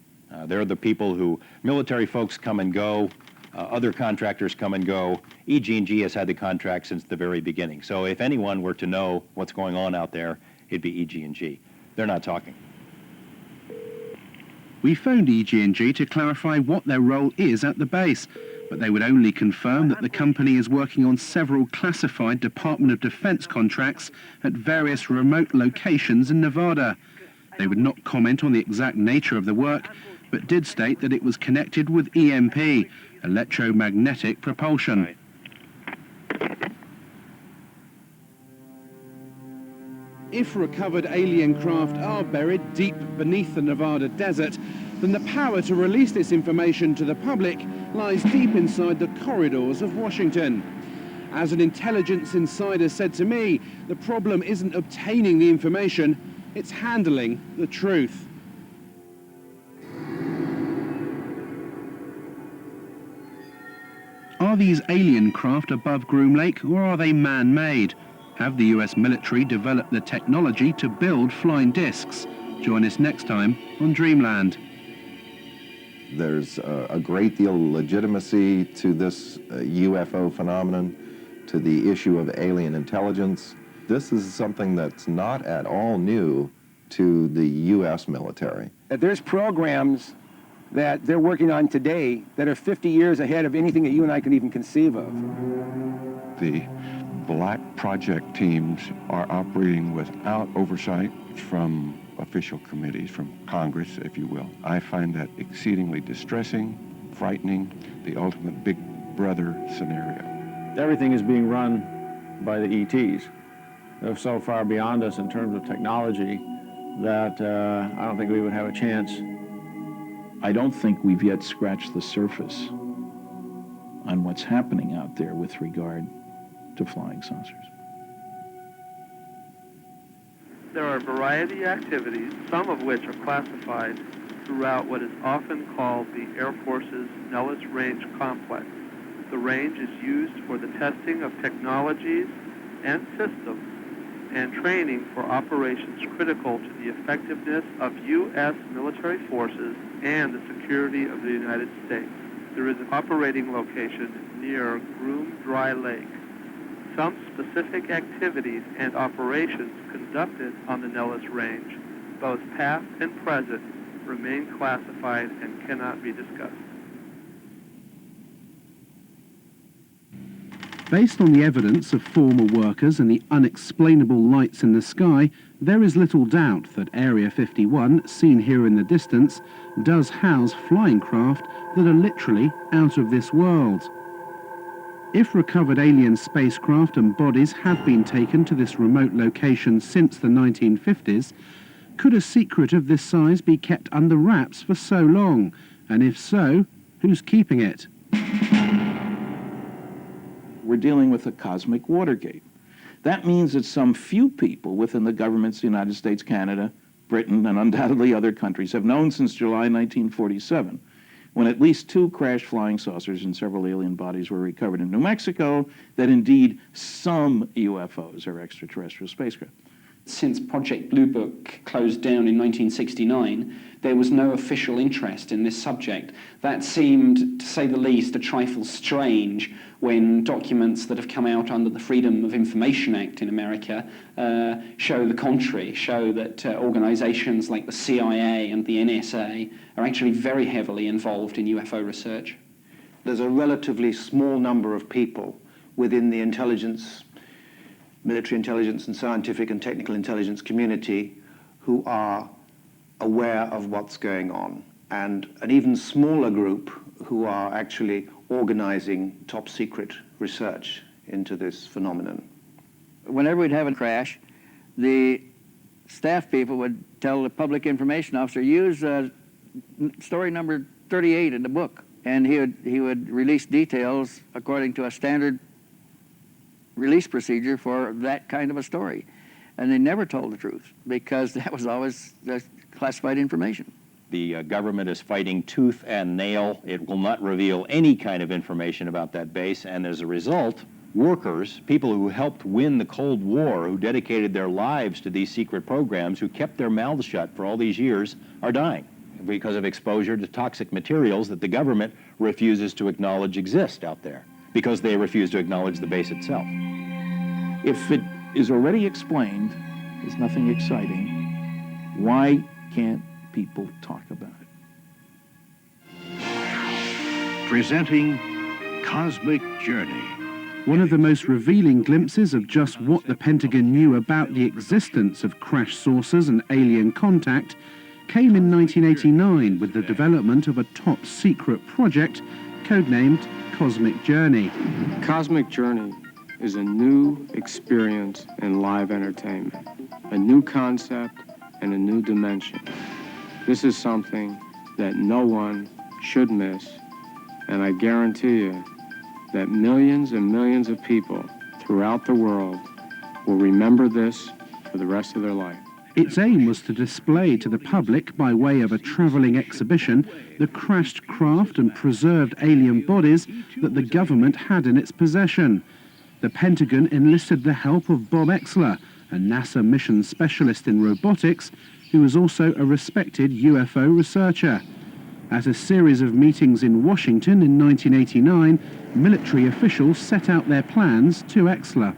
They're the people who, military folks come and go, other contractors come and go. EG&G has had the contract since the very beginning. So if anyone were to know what's going on out there, it'd be EG&G. They're not talking. We phoned EG&G to clarify what their role is at the base, but they would only confirm that the company is working on several classified Department of Defense contracts at various remote locations in Nevada. They would not comment on the exact nature of the work, but did state that it was connected with EMP, electromagnetic propulsion. If recovered alien craft are buried deep beneath the Nevada desert, then the power to release this information to the public lies deep inside the corridors of Washington. As an intelligence insider said to me, the problem isn't obtaining the information, it's handling the truth. Are these alien craft above Groom Lake, or are they man-made? Have the US military developed the technology to build flying discs? Join us next time on Dreamland. There's a great deal of legitimacy to this UFO phenomenon, to the issue of alien intelligence. This is something that's not at all new to the US military. There's programs that they're working on today that are 50 years ahead of anything that you and I can even conceive of. The black project teams are operating without oversight from official committees, from Congress, if you will. I find that exceedingly distressing, frightening, the ultimate big brother scenario. Everything is being run by the ETs. They're so far beyond us in terms of technology that I don't think we would have a chance. I don't think we've yet scratched the surface on what's happening out there with regard to flying saucers. There are a variety of activities, some of which are classified throughout what is often called the Air Force's Nellis Range Complex. The range is used for the testing of technologies and systems and training for operations critical to the effectiveness of U.S. military forces and the security of the United States. There is an operating location near Groom Lake. Some specific activities and operations conducted on the Nellis Range, both past and present, remain classified and cannot be discussed. Based on the evidence of former workers and the unexplainable lights in the sky, there is little doubt that Area 51, seen here in the distance, does house flying craft that are literally out of this world. If recovered alien spacecraft and bodies have been taken to this remote location since the 1950s, could a secret of this size be kept under wraps for so long? And if so, who's keeping it? We're dealing with a cosmic Watergate. That means that some few people within the governments of the United States, Canada, Britain, and undoubtedly other countries have known since July 1947, when at least 2 crashed flying saucers and several alien bodies were recovered in New Mexico, that indeed some UFOs are extraterrestrial spacecraft. Since Project Blue Book closed down in 1969, there was no official interest in this subject. That seemed, to say the least, a trifle strange when documents that have come out under the Freedom of Information Act in America show the contrary, show that organizations like the CIA and the NSA are actually very heavily involved in UFO research. There's a relatively small number of people within the intelligence, military intelligence and scientific and technical intelligence community who are aware of what's going on, and an even smaller group who are actually organizing top secret research into this phenomenon. Whenever we'd have a crash, the staff people would tell the public information officer, use story number 38 in the book, and he would release details according to a standard release procedure for that kind of a story. And they never told the truth because that was always classified information. The government is fighting tooth and nail. It will not reveal any kind of information about that base, and as a result, workers, people who helped win the Cold War, who dedicated their lives to these secret programs, who kept their mouths shut for all these years, are dying because of exposure to toxic materials that the government refuses to acknowledge exist out there, because they refuse to acknowledge the base itself. If it is already explained, there's nothing exciting, why can't people talk about it? Presenting Cosmic Journey. One of the most revealing glimpses of just what the Pentagon knew about the existence of crash saucers and alien contact came in 1989 with the development of a top-secret project codenamed Cosmic Journey. Cosmic Journey is a new experience in live entertainment, a new concept and a new dimension. This is something that no one should miss, and I guarantee you that millions and millions of people throughout the world will remember this for the rest of their life. Its aim was to display to the public, by way of a travelling exhibition, the crashed craft and preserved alien bodies that the government had in its possession. The Pentagon enlisted the help of Bob Exler, a NASA mission specialist in robotics, who was also a respected UFO researcher. At a series of meetings in Washington in 1989, military officials set out their plans to Exler.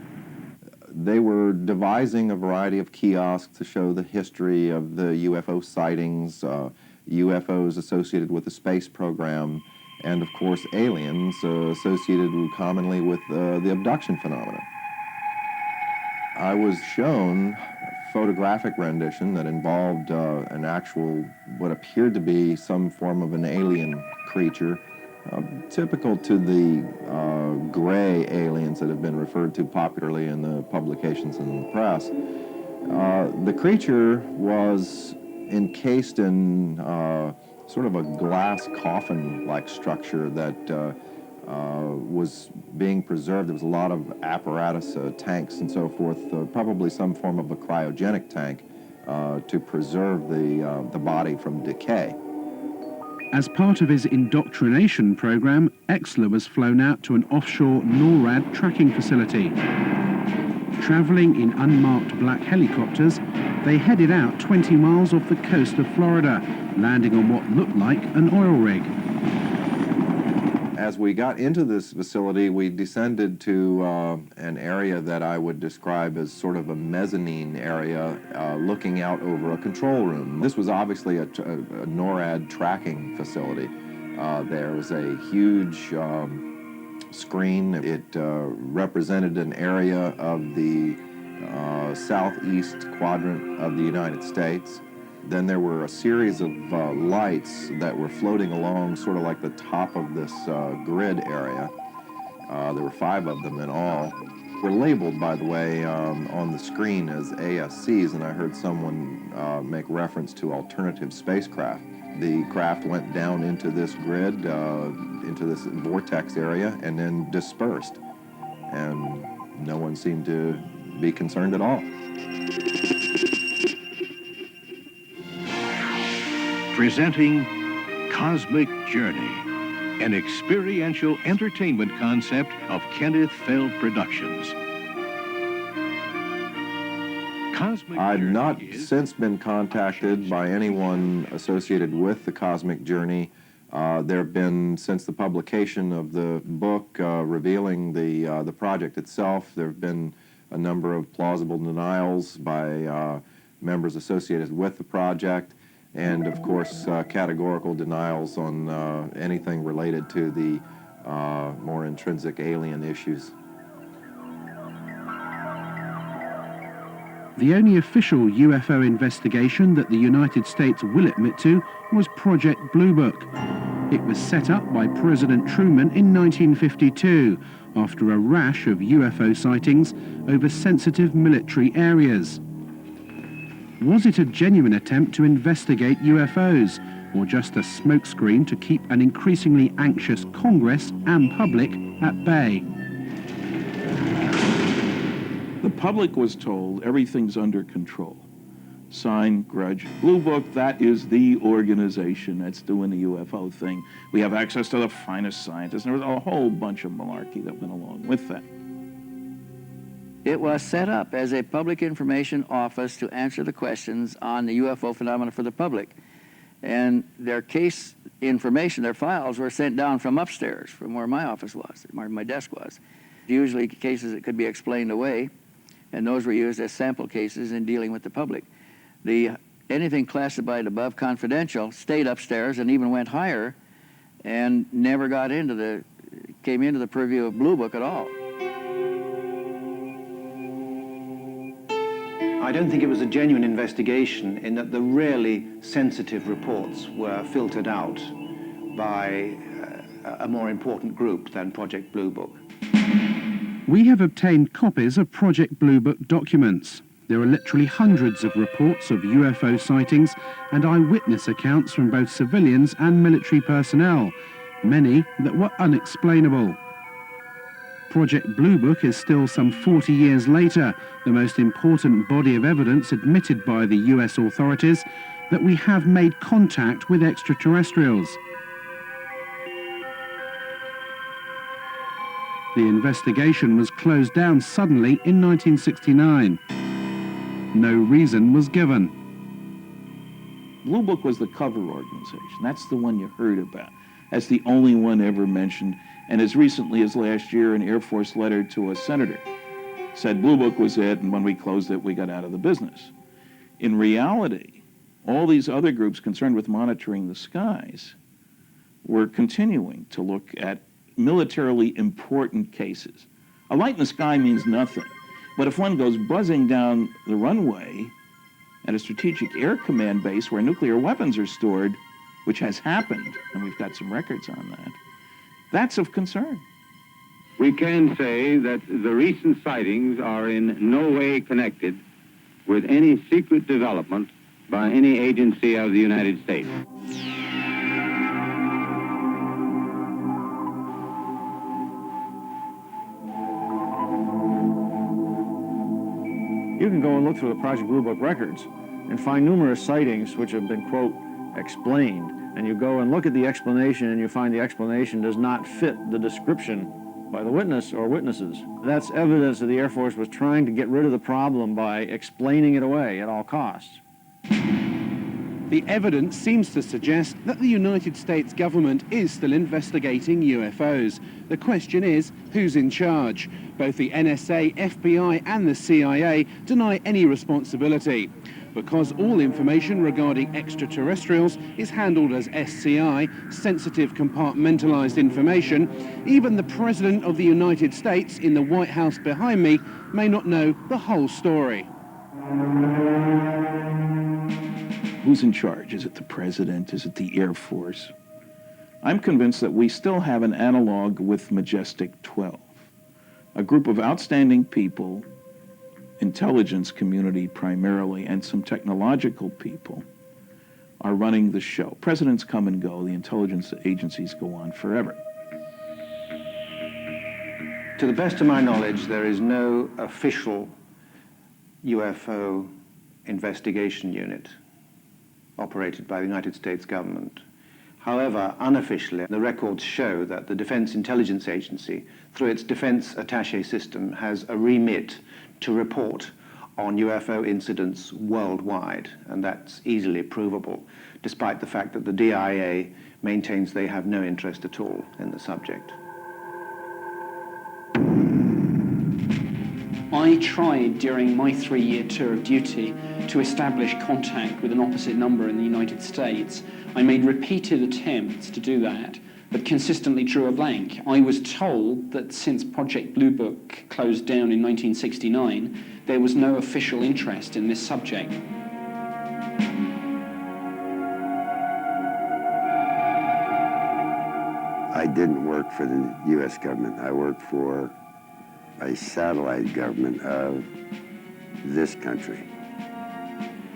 They were devising a variety of kiosks to show the history of the UFO sightings, UFOs associated with the space program, and of course aliens associated commonly with the abduction phenomenon. I was shown a photographic rendition that involved an actual, what appeared to be some form of an alien creature, typical to the gray aliens that have been referred to popularly in the publications and in the press. The creature was encased in sort of a glass coffin-like structure that was being preserved. There was a lot of apparatus, tanks and so forth, probably some form of a cryogenic tank to preserve the body from decay. As part of his indoctrination program, Exler was flown out to an offshore NORAD tracking facility. Traveling in unmarked black helicopters, they headed out 20 miles off the coast of Florida, landing on what looked like an oil rig. As we got into this facility, we descended to an area that I would describe as sort of a mezzanine area, looking out over a control room. This was obviously a NORAD tracking facility. There was a huge screen. It represented an area of the southeast quadrant of the United States. Then there were a series of lights that were floating along sort of like the top of this grid area. There were 5 of them in all. Were labeled, by the way, on the screen as ASCs, and I heard someone make reference to alternative spacecraft. The craft went down into this grid, into this vortex area, and then dispersed. And no one seemed to be concerned at all. Presenting Cosmic Journey, an experiential entertainment concept of Kenneth Feld Productions. I've not since been contacted by anyone associated with the Cosmic Journey. There have been, since the publication of the book revealing the project itself, there have been a number of plausible denials by members associated with the project, and of course categorical denials on anything related to the more intrinsic alien issues. The only official UFO investigation that the United States will admit to was Project Blue Book. It was set up by President Truman in 1952 after a rash of UFO sightings over sensitive military areas. Was it a genuine attempt to investigate UFOs, or just a smokescreen to keep an increasingly anxious Congress and public at bay? The public was told everything's under control. Sign, grudge. Blue Book, that is the organization that's doing the UFO thing. We have access to the finest scientists, and there was a whole bunch of malarkey that went along with that. It was set up as a public information office to answer the questions on the UFO phenomena for the public. And their case information, their files, were sent down from upstairs, from where my office was, where my desk was. Usually cases that could be explained away, and those were used as sample cases in dealing with the public. Anything classified above confidential stayed upstairs and even went higher and never came into the purview of Blue Book at all. I don't think it was a genuine investigation in that the really sensitive reports were filtered out by a more important group than Project Blue Book. We have obtained copies of Project Blue Book documents. There are literally hundreds of reports of UFO sightings and eyewitness accounts from both civilians and military personnel, many that were unexplainable. Project Blue Book is still some 40 years later the most important body of evidence admitted by the US authorities that we have made contact with extraterrestrials. The investigation was closed down suddenly in 1969. No reason was given. Blue Book was the cover organization. That's the one you heard about. That's the only one ever mentioned. And as recently as last year, an Air Force letter to a senator said Blue Book was it, and when we closed it, we got out of the business. In reality, all these other groups concerned with monitoring the skies were continuing to look at militarily important cases. A light in the sky means nothing. But if one goes buzzing down the runway at a strategic air command base where nuclear weapons are stored, which has happened, and we've got some records on that, that's of concern. We can say that the recent sightings are in no way connected with any secret development by any agency of the United States. You can go and look through the Project Blue Book records and find numerous sightings which have been, quote, explained. And you go and look at the explanation and you find the explanation does not fit the description by the witness or witnesses. That's evidence that the Air Force was trying to get rid of the problem by explaining it away at all costs. The evidence seems to suggest that the United States government is still investigating UFOs. The question is, who's in charge? Both the NSA, FBI and the CIA deny any responsibility. Because all information regarding extraterrestrials is handled as SCI, sensitive compartmentalized information, even the President of the United States in the White House behind me may not know the whole story. Who's in charge? Is it the President? Is it the Air Force? I'm convinced that we still have an analog with Majestic 12, a group of outstanding people, intelligence community primarily, and some technological people are running the show. Presidents come and go, the intelligence agencies go on forever. To the best of my knowledge, there is no official UFO investigation unit operated by the United States government. However, unofficially, the records show that the Defense Intelligence Agency, through its Defense Attaché system, has a remit to report on UFO incidents worldwide, and that's easily provable, despite the fact that the DIA maintains they have no interest at all in the subject. I tried during my 3-year tour of duty to establish contact with an opposite number in the United States. I made repeated attempts to do that, but consistently drew a blank. I was told that since Project Blue Book closed down in 1969, there was no official interest in this subject. I didn't work for the U.S. government. I worked for a satellite government of this country.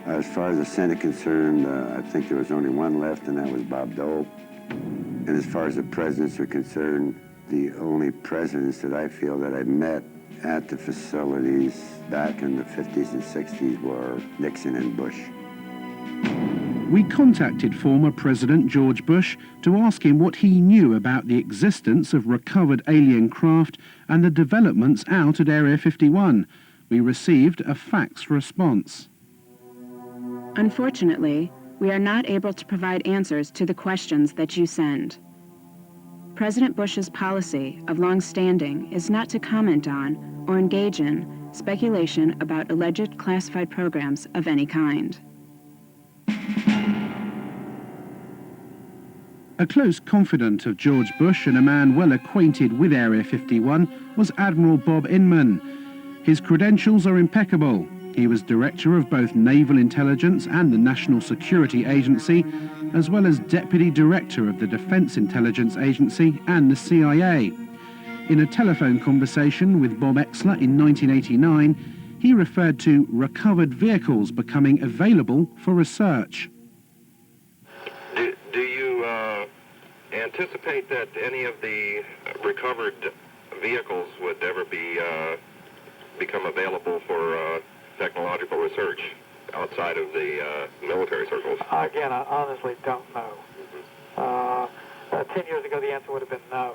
As far as the Senate concerned, I think there was only one left, and that was Bob Dole. And as far as the presidents are concerned, the only presidents that I feel that I met at the facilities back in the 50s and 60s were Nixon and Bush. We contacted former President George Bush to ask him what he knew about the existence of recovered alien craft and the developments out at Area 51. We received a fax response. Unfortunately, we are not able to provide answers to the questions that you send. President Bush's policy of long standing is not to comment on or engage in speculation about alleged classified programs of any kind. A close confidant of George Bush and a man well acquainted with Area 51 was Admiral Bob Inman. His credentials are impeccable. He was director of both Naval Intelligence and the National Security Agency, as well as deputy director of the Defense Intelligence Agency and the CIA. In a telephone conversation with Bob Exler in 1989, he referred to recovered vehicles becoming available for research. Do you anticipate that any of the recovered vehicles would ever become available for technological research outside of the military circles? Again, I honestly don't know. 10 years ago, the answer would have been no.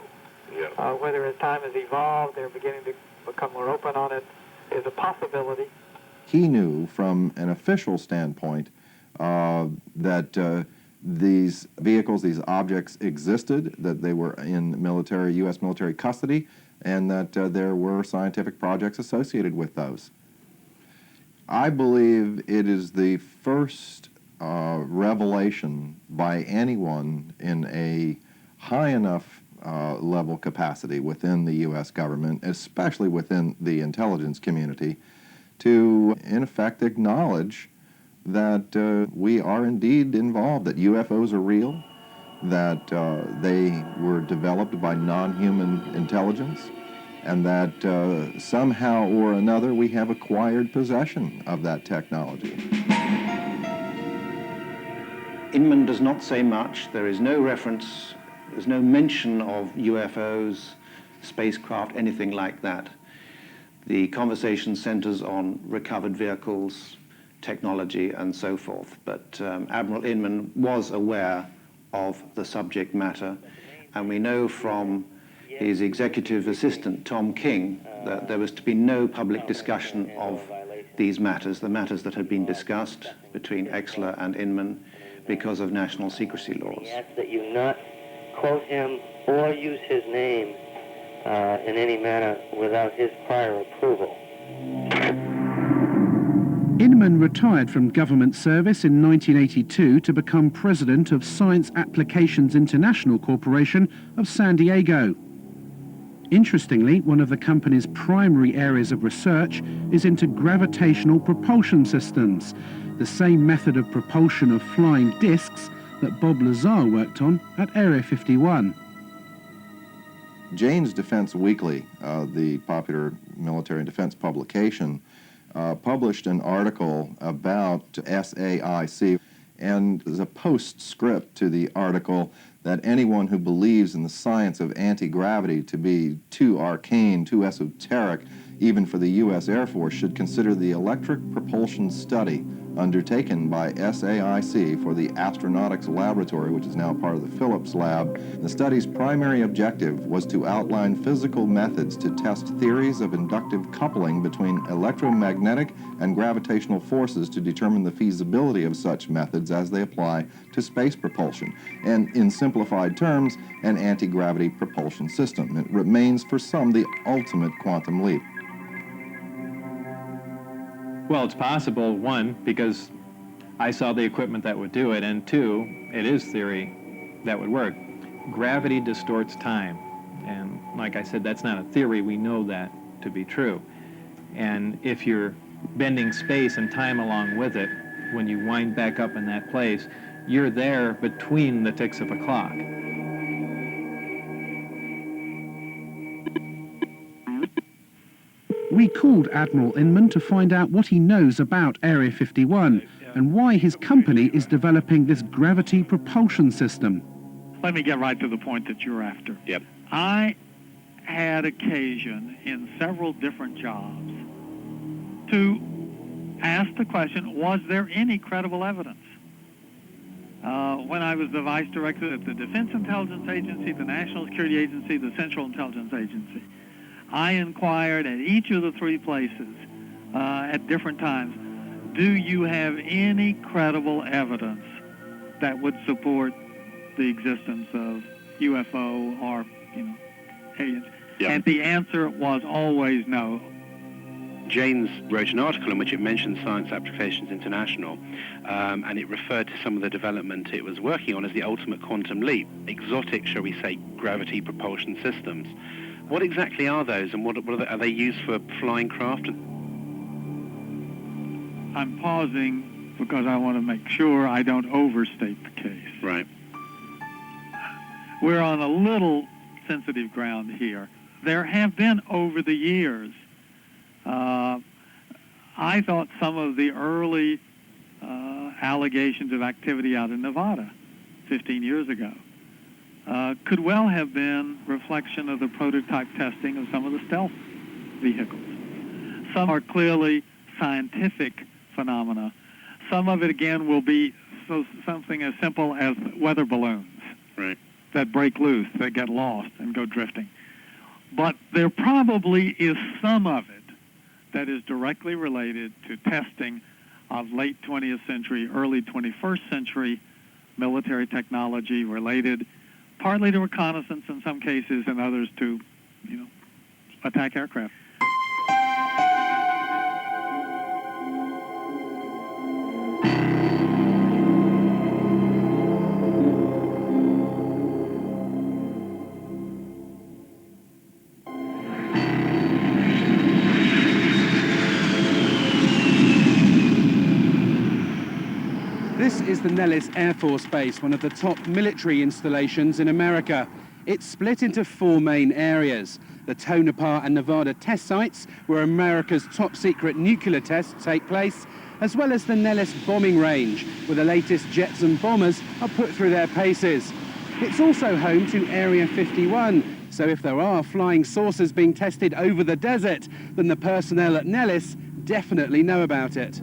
Yeah. Whether as time has evolved, they're beginning to become more open on it, is a possibility. He knew from an official standpoint that these vehicles, these objects existed, that they were in military, U.S. military custody, and that there were scientific projects associated with those. I believe it is the first revelation by anyone in a high enough level capacity within the U.S. government, especially within the intelligence community, to, in effect, acknowledge that we are indeed involved, that UFOs are real, that they were developed by non-human intelligence, and that somehow or another we have acquired possession of that technology. Inman does not say much. There is no reference, there's no mention of UFOs, spacecraft, anything like that. The conversation centers on recovered vehicles, technology, and so forth. But Admiral Inman was aware of the subject matter, and we know from his executive assistant, Tom King, that there was to be no public discussion of these matters, the matters that had been discussed between Exler and Inman, because of national secrecy laws. We ask that you not quote him or use his name in any manner without his prior approval. Inman retired from government service in 1982 to become president of Science Applications International Corporation of San Diego. Interestingly, one of the company's primary areas of research is into gravitational propulsion systems, the same method of propulsion of flying discs that Bob Lazar worked on at Area 51. Jane's Defense Weekly, the popular military and defense publication, published an article about SAIC, and there's a postscript to the article that anyone who believes in the science of anti-gravity to be too arcane, too esoteric, even for the U.S. Air Force, should consider the electric propulsion study undertaken by SAIC for the Astronautics Laboratory, which is now part of the Phillips Lab. The study's primary objective was to outline physical methods to test theories of inductive coupling between electromagnetic and gravitational forces to determine the feasibility of such methods as they apply to space propulsion, and in simplified terms, an anti-gravity propulsion system. It remains for some the ultimate quantum leap. Well, it's possible, one, because I saw the equipment that would do it, and two, it is theory that would work. Gravity distorts time, and like I said, that's not a theory, we know that to be true. And if you're bending space and time along with it, when you wind back up in that place, you're there between the ticks of a clock. We called Admiral Inman to find out what he knows about Area 51 and why his company is developing this gravity propulsion system. Let me get right to the point that you're after. Yep. I had occasion in several different jobs to ask the question, was there any credible evidence? When I was the vice director at the Defense Intelligence Agency, the National Security Agency, the Central Intelligence Agency, I inquired at each of the three places at different times, do you have any credible evidence that would support the existence of UFO or, aliens? Yeah. And the answer was always no. Janes wrote an article in which it mentioned Science Applications International, and it referred to some of the development it was working on as the ultimate quantum leap, exotic, shall we say, gravity propulsion systems. What exactly are those, and what are they used for flying craft? I'm pausing because I want to make sure I don't overstate the case. Right. We're on a little sensitive ground here. There have been, over the years, I thought some of the early allegations of activity out in Nevada 15 years ago could well have been reflection of the prototype testing of some of the stealth vehicles. Some are clearly scientific phenomena. Some of it, again, will be something as simple as weather balloons that break loose, that get lost and go drifting. But there probably is some of it that is directly related to testing of late 20th century, early 21st century military technology related partly to reconnaissance in some cases and others to, attack aircraft. This is the Nellis Air Force Base, one of the top military installations in America. It's split into 4 main areas. The Tonopah and Nevada test sites, where America's top-secret nuclear tests take place, as well as the Nellis bombing range, where the latest jets and bombers are put through their paces. It's also home to Area 51, so if there are flying saucers being tested over the desert, then the personnel at Nellis definitely know about it.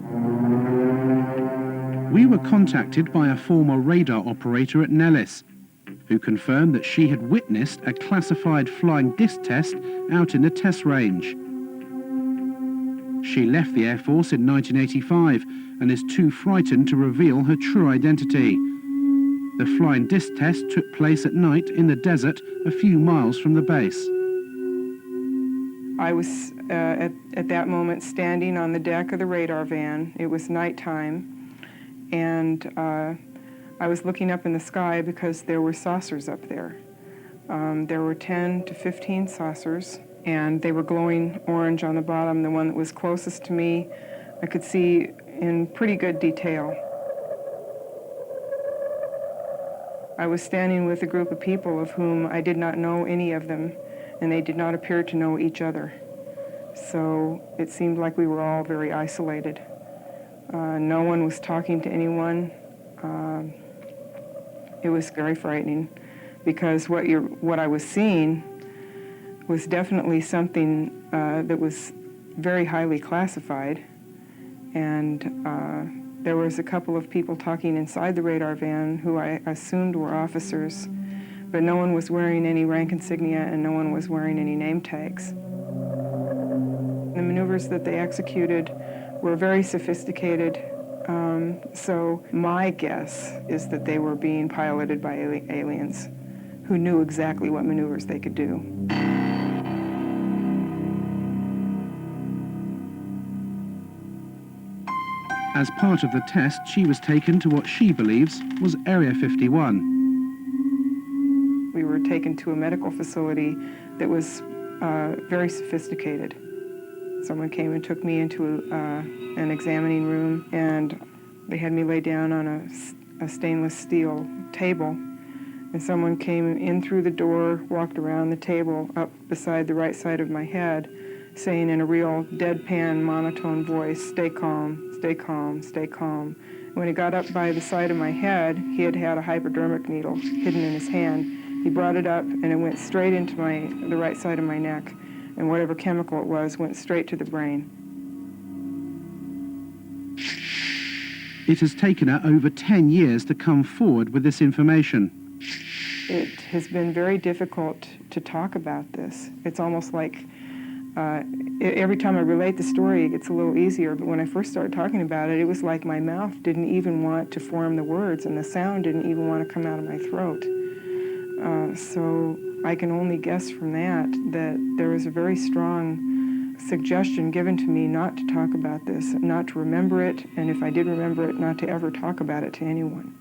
We were contacted by a former radar operator at Nellis, who confirmed that she had witnessed a classified flying disc test out in the test range. She left the Air Force in 1985 and is too frightened to reveal her true identity. The flying disc test took place at night in the desert a few miles from the base. I was at that moment standing on the deck of the radar van. It was nighttime, and I was looking up in the sky because there were saucers up there. There were 10 to 15 saucers, and they were glowing orange on the bottom. The one that was closest to me, I could see in pretty good detail. I was standing with a group of people of whom I did not know any of them, and they did not appear to know each other. So it seemed like we were all very isolated. No one was talking to anyone. It was very frightening, because what I was seeing was definitely something that was very highly classified, and there was a couple of people talking inside the radar van who I assumed were officers, but no one was wearing any rank insignia and no one was wearing any name tags. The maneuvers that they executed were very sophisticated. So my guess is that they were being piloted by aliens who knew exactly what maneuvers they could do. As part of the test, she was taken to what she believes was Area 51. We were taken to a medical facility that was very sophisticated. Someone came and took me into an examining room, and they had me lay down on a stainless steel table. And someone came in through the door, walked around the table up beside the right side of my head, saying in a real deadpan, monotone voice, "Stay calm, stay calm, stay calm." When he got up by the side of my head, he had a hypodermic needle hidden in his hand. He brought it up, and it went straight into the right side of my neck. And whatever chemical it was went straight to the brain. It has taken her over 10 years to come forward with this information. It has been very difficult to talk about this. It's almost like every time I relate the story, it gets a little easier, but when I first started talking about it, it was like my mouth didn't even want to form the words, and the sound didn't even want to come out of my throat. So I can only guess from that there was a very strong suggestion given to me not to talk about this, not to remember it, and if I did remember it, not to ever talk about it to anyone.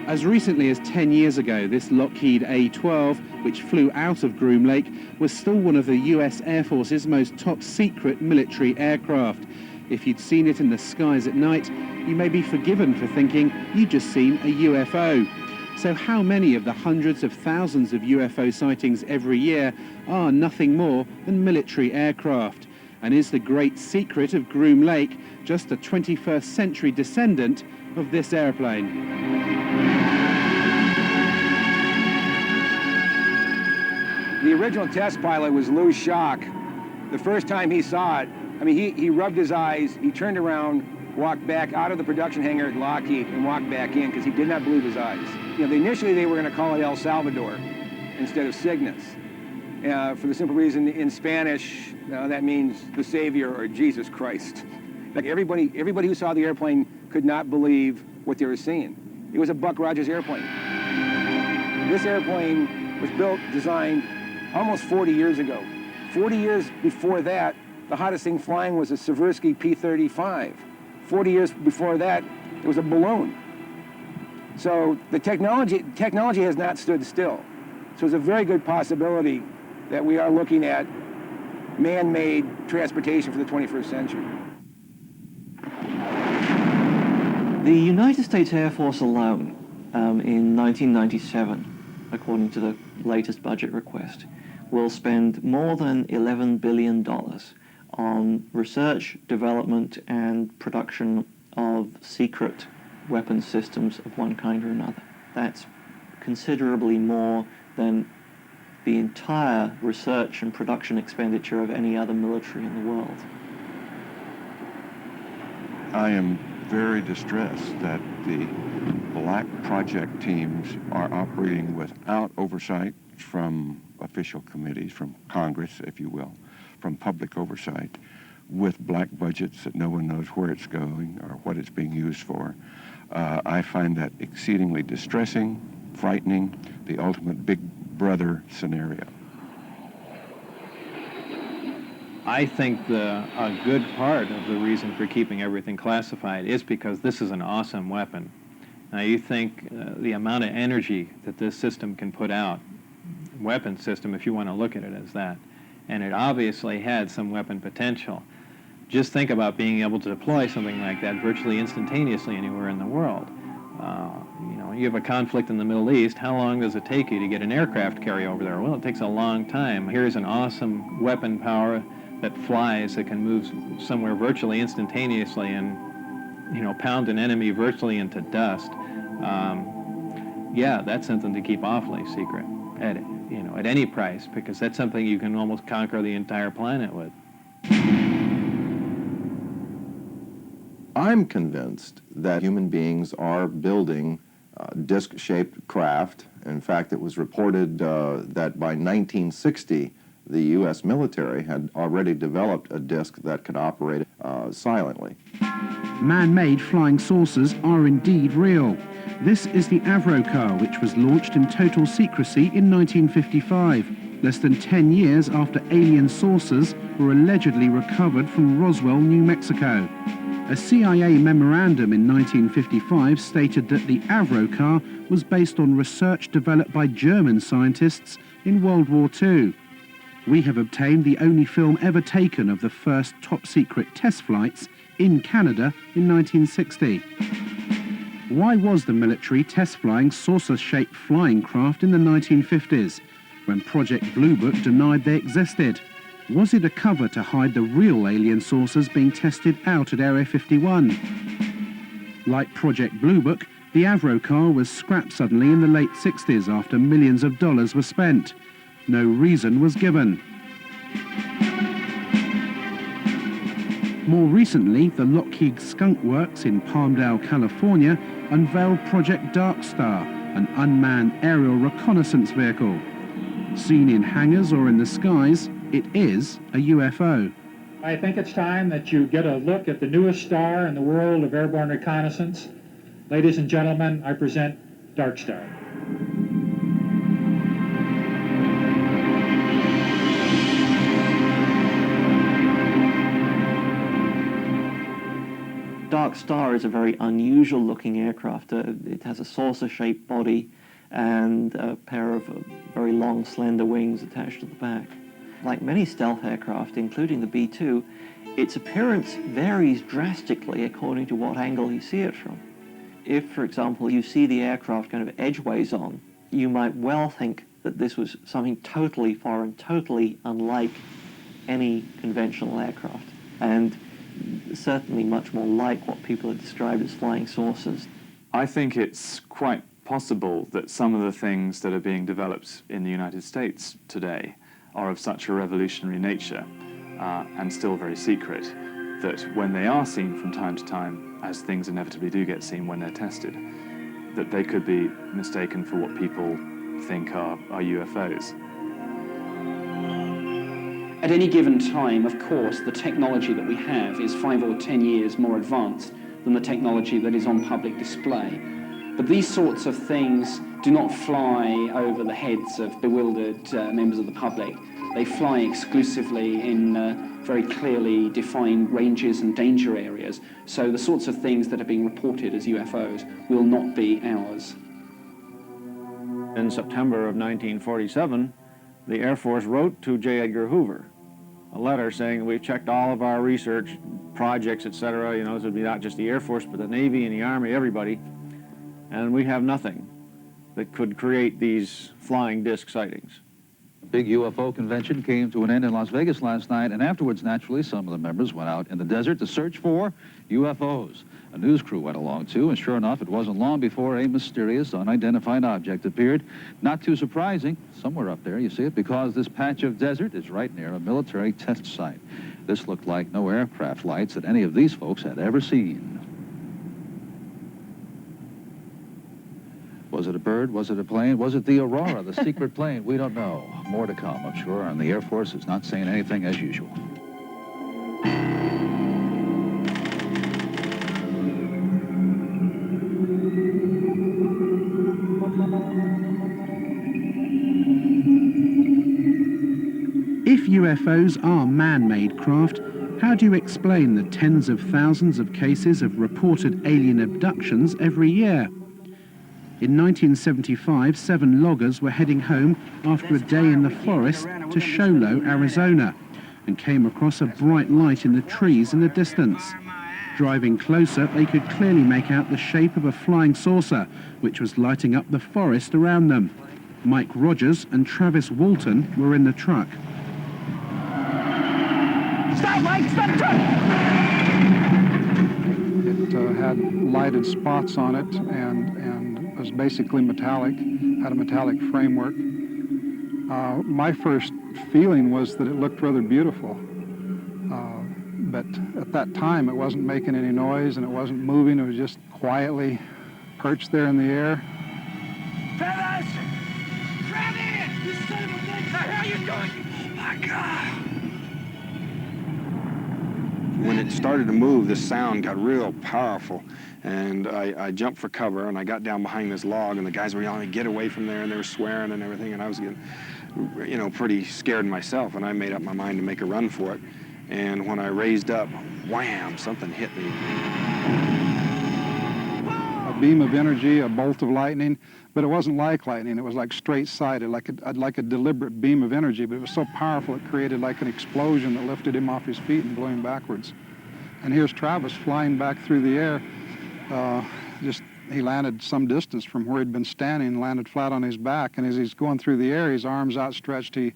As recently as 10 years ago, this Lockheed A-12, which flew out of Groom Lake, was still one of the US Air Force's most top-secret military aircraft. If you'd seen it in the skies at night, you may be forgiven for thinking you'd just seen a UFO. So how many of the hundreds of thousands of UFO sightings every year are nothing more than military aircraft? And is the great secret of Groom Lake just a 21st century descendant of this airplane? The original test pilot was Lou Schock. The first time he saw it, I mean, he rubbed his eyes, he turned around, walked back out of the production hangar at Lockheed and walked back in because he did not believe his eyes. You know, initially they were going to call it El Salvador instead of Cygnus. For the simple reason, in Spanish, that means the Savior or Jesus Christ. Like everybody who saw the airplane could not believe what they were seeing. It was a Buck Rogers airplane. This airplane was built, designed almost 40 years ago. 40 years before that, the hottest thing flying was a Seversky P-35. 40 years before that, it was a balloon. So the technology has not stood still. So it's a very good possibility that we are looking at man-made transportation for the 21st century. The United States Air Force alone, in 1997, according to the latest budget request, will spend more than $11 billion on research, development, and production of secret weapons systems of one kind or another. That's considerably more than the entire research and production expenditure of any other military in the world. I am very distressed that the black project teams are operating without oversight from official committees, from Congress, if you will, from public oversight, with black budgets that no one knows where it's going or what it's being used for. I find that exceedingly distressing, frightening, the ultimate big brother scenario. I think a good part of the reason for keeping everything classified is because this is an awesome weapon. Now you think the amount of energy that this system can put out, weapon system if you want to look at it as that, and it obviously had some weapon potential. Just think about being able to deploy something like that virtually instantaneously anywhere in the world. You know, you have a conflict in the Middle East, how long does it take you to get an aircraft carry over there? Well, it takes a long time. Here's an awesome weapon power that flies, that can move somewhere virtually instantaneously and, you know, pound an enemy virtually into dust. Yeah, that's something to keep awfully secret at any price, because that's something you can almost conquer the entire planet with. I'm convinced that human beings are building disc-shaped craft. In fact, it was reported that by 1960, the U.S. military had already developed a disc that could operate silently. Man-made flying saucers are indeed real. This is the Avrocar, which was launched in total secrecy in 1955, less than 10 years after alien saucers were allegedly recovered from Roswell, New Mexico. A CIA memorandum in 1955 stated that the Avrocar was based on research developed by German scientists in World War II. We have obtained the only film ever taken of the first top-secret test flights in Canada in 1960. Why was the military test-flying saucer-shaped flying craft in the 1950s, when Project Blue Book denied they existed? Was it a cover to hide the real alien saucers being tested out at Area 51? Like Project Blue Book, the Avrocar was scrapped suddenly in the late 60s after millions of dollars were spent. No reason was given. More recently, the Lockheed Skunk Works in Palmdale, California, unveiled Project Dark Star, an unmanned aerial reconnaissance vehicle. Seen in hangars or in the skies, it is a UFO. I think it's time that you get a look at the newest star in the world of airborne reconnaissance. Ladies and gentlemen, I present Dark Star. Dark Star is a very unusual looking aircraft. It has a saucer-shaped body and a pair of very long, slender wings attached to the back. Like many stealth aircraft, including the B-2, its appearance varies drastically according to what angle you see it from. If, for example, you see the aircraft kind of edgeways on, you might well think that this was something totally foreign, totally unlike any conventional aircraft, and certainly much more like what people have described as flying saucers. I think it's quite possible that some of the things that are being developed in the United States today are of such a revolutionary nature and still very secret that when they are seen from time to time, as things inevitably do get seen when they're tested, that they could be mistaken for what people think are UFOs. At any given time, of course, the technology that we have is 5 or 10 years more advanced than the technology that is on public display. But these sorts of things do not fly over the heads of bewildered members of the public. They fly exclusively in very clearly defined ranges and danger areas, so the sorts of things that are being reported as UFOs will not be ours. In September of 1947, the Air Force wrote to J. Edgar Hoover a letter saying we've checked all of our research projects, etc. You know, this would be not just the Air Force, but the Navy and the Army, everybody, and we have nothing that could create these flying disc sightings. The big UFO convention came to an end in Las Vegas last night, and afterwards, naturally, some of the members went out in the desert to search for UFOs. A news crew went along, too, and sure enough, it wasn't long before a mysterious, unidentified object appeared. Not too surprising, somewhere up there, you see it, because this patch of desert is right near a military test site. This looked like no aircraft lights that any of these folks had ever seen. Was it a bird? Was it a plane? Was it the Aurora, the secret plane? We don't know. More to come, I'm sure, and the Air Force is not saying anything as usual. If UFOs are man-made craft, how do you explain the tens of thousands of cases of reported alien abductions every year? In 1975, 7 loggers were heading home after a day in the forest to Show Low, Arizona, and came across a bright light in the trees in the distance. Driving closer, they could clearly make out the shape of a flying saucer, which was lighting up the forest around them. Mike Rogers and Travis Walton were in the truck. Stop, Mike! Stop the truck! It had lighted spots on it and was basically metallic, had a metallic framework. My first feeling was that it looked rather beautiful. But at that time, it wasn't making any noise and it wasn't moving. It was just quietly perched there in the air. Travis! Travis! You son of a bitch! How are you doing? Oh, my God! When it started to move, the sound got real powerful, and I jumped for cover, and I got down behind this log, and the guys were yelling, "Get away from there," and they were swearing and everything, and I was getting, you know, pretty scared myself, and I made up my mind to make a run for it. And when I raised up, wham, something hit me. A beam of energy, a bolt of lightning, but it wasn't like lightning. It was like straight-sided, like a deliberate beam of energy, but it was so powerful it created like an explosion that lifted him off his feet and blew him backwards. And here's Travis flying back through the air. He landed some distance from where he'd been standing, landed flat on his back, and as he's going through the air, his arms outstretched, he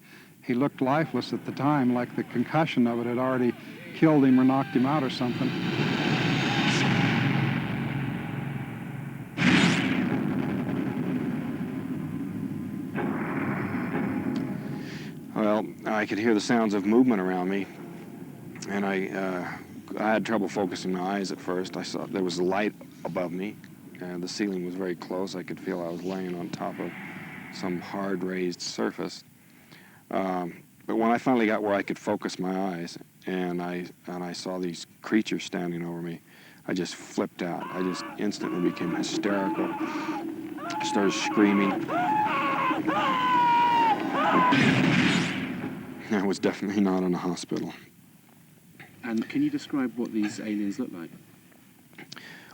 looked lifeless at the time, like the concussion of it had already killed him or knocked him out or something. Well, I could hear the sounds of movement around me, and I had trouble focusing my eyes at first. I saw there was a light above me, and the ceiling was very close. I could feel I was laying on top of some hard raised surface. But when I finally got where I could focus my eyes, and I saw these creatures standing over me, I just flipped out. I just instantly became hysterical. I started screaming. I was definitely not in a hospital. And can you describe what these aliens look like?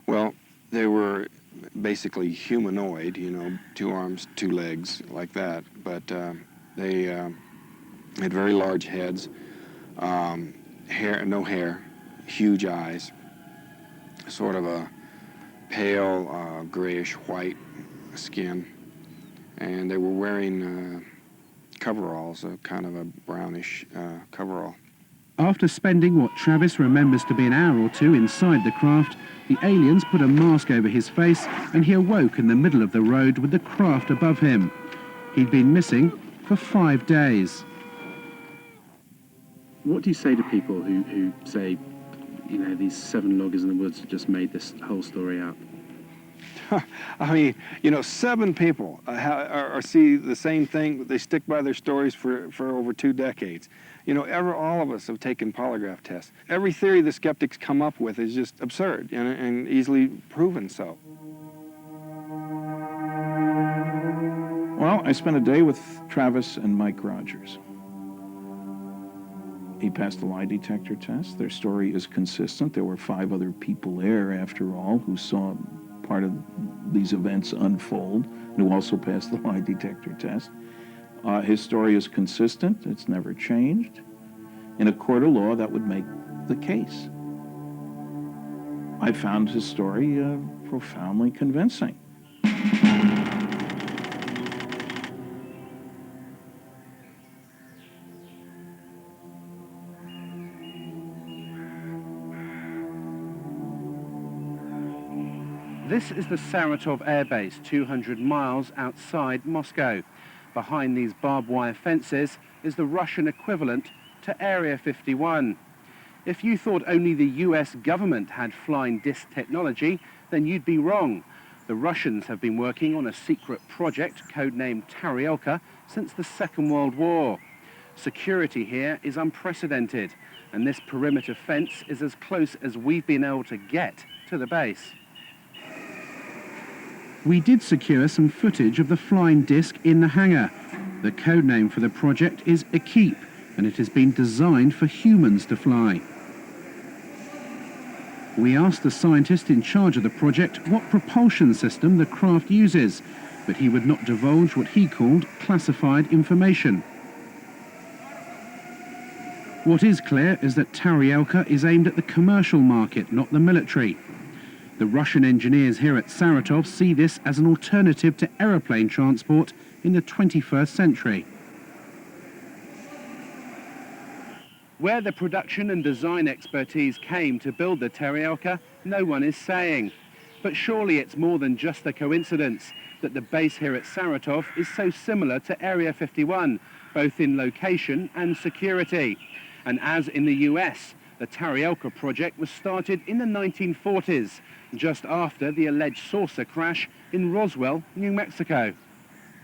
Well, they were basically humanoid, you know, 2 arms, 2 legs, like that. But they had very large heads, no hair, huge eyes, sort of a pale grayish-white skin, and they were wearing coveralls, a kind of a brownish coverall. After spending what Travis remembers to be an hour or 2 inside the craft, the aliens put a mask over his face and he awoke in the middle of the road with the craft above him. He'd been missing for 5 days. What do you say to people who say, you know, these 7 loggers in the woods just made this whole story up? I mean, you know, 7 people see the same thing. They stick by their stories for over 2 decades. You know, all of us have taken polygraph tests. Every theory the skeptics come up with is just absurd and easily proven so. Well, I spent a day with Travis and Mike Rogers. He passed the lie detector test. Their story is consistent. There were 5 other people there, after all, who saw part of these events unfold and who also passed the lie detector test. His story is consistent. It's never changed. In a court of law, that would make the case. I found his story profoundly convincing. This is the Saratov Air Base, 200 miles outside Moscow. Behind these barbed wire fences is the Russian equivalent to Area 51. If you thought only the US government had flying disc technology, then you'd be wrong. The Russians have been working on a secret project codenamed Taryelka since the Second World War. Security here is unprecedented, and this perimeter fence is as close as we've been able to get to the base. We did secure some footage of the flying disc in the hangar. The codename for the project is Ekip, and it has been designed for humans to fly. We asked the scientist in charge of the project what propulsion system the craft uses, but he would not divulge what he called classified information. What is clear is that Taryelka is aimed at the commercial market, not the military. The Russian engineers here at Saratov see this as an alternative to aeroplane transport in the 21st century. Where the production and design expertise came to build the Taryelka, no one is saying. But surely it's more than just a coincidence that the base here at Saratov is so similar to Area 51, both in location and security. And as in the US, the Taryelka project was started in the 1940s, just after the alleged saucer crash in Roswell, New Mexico.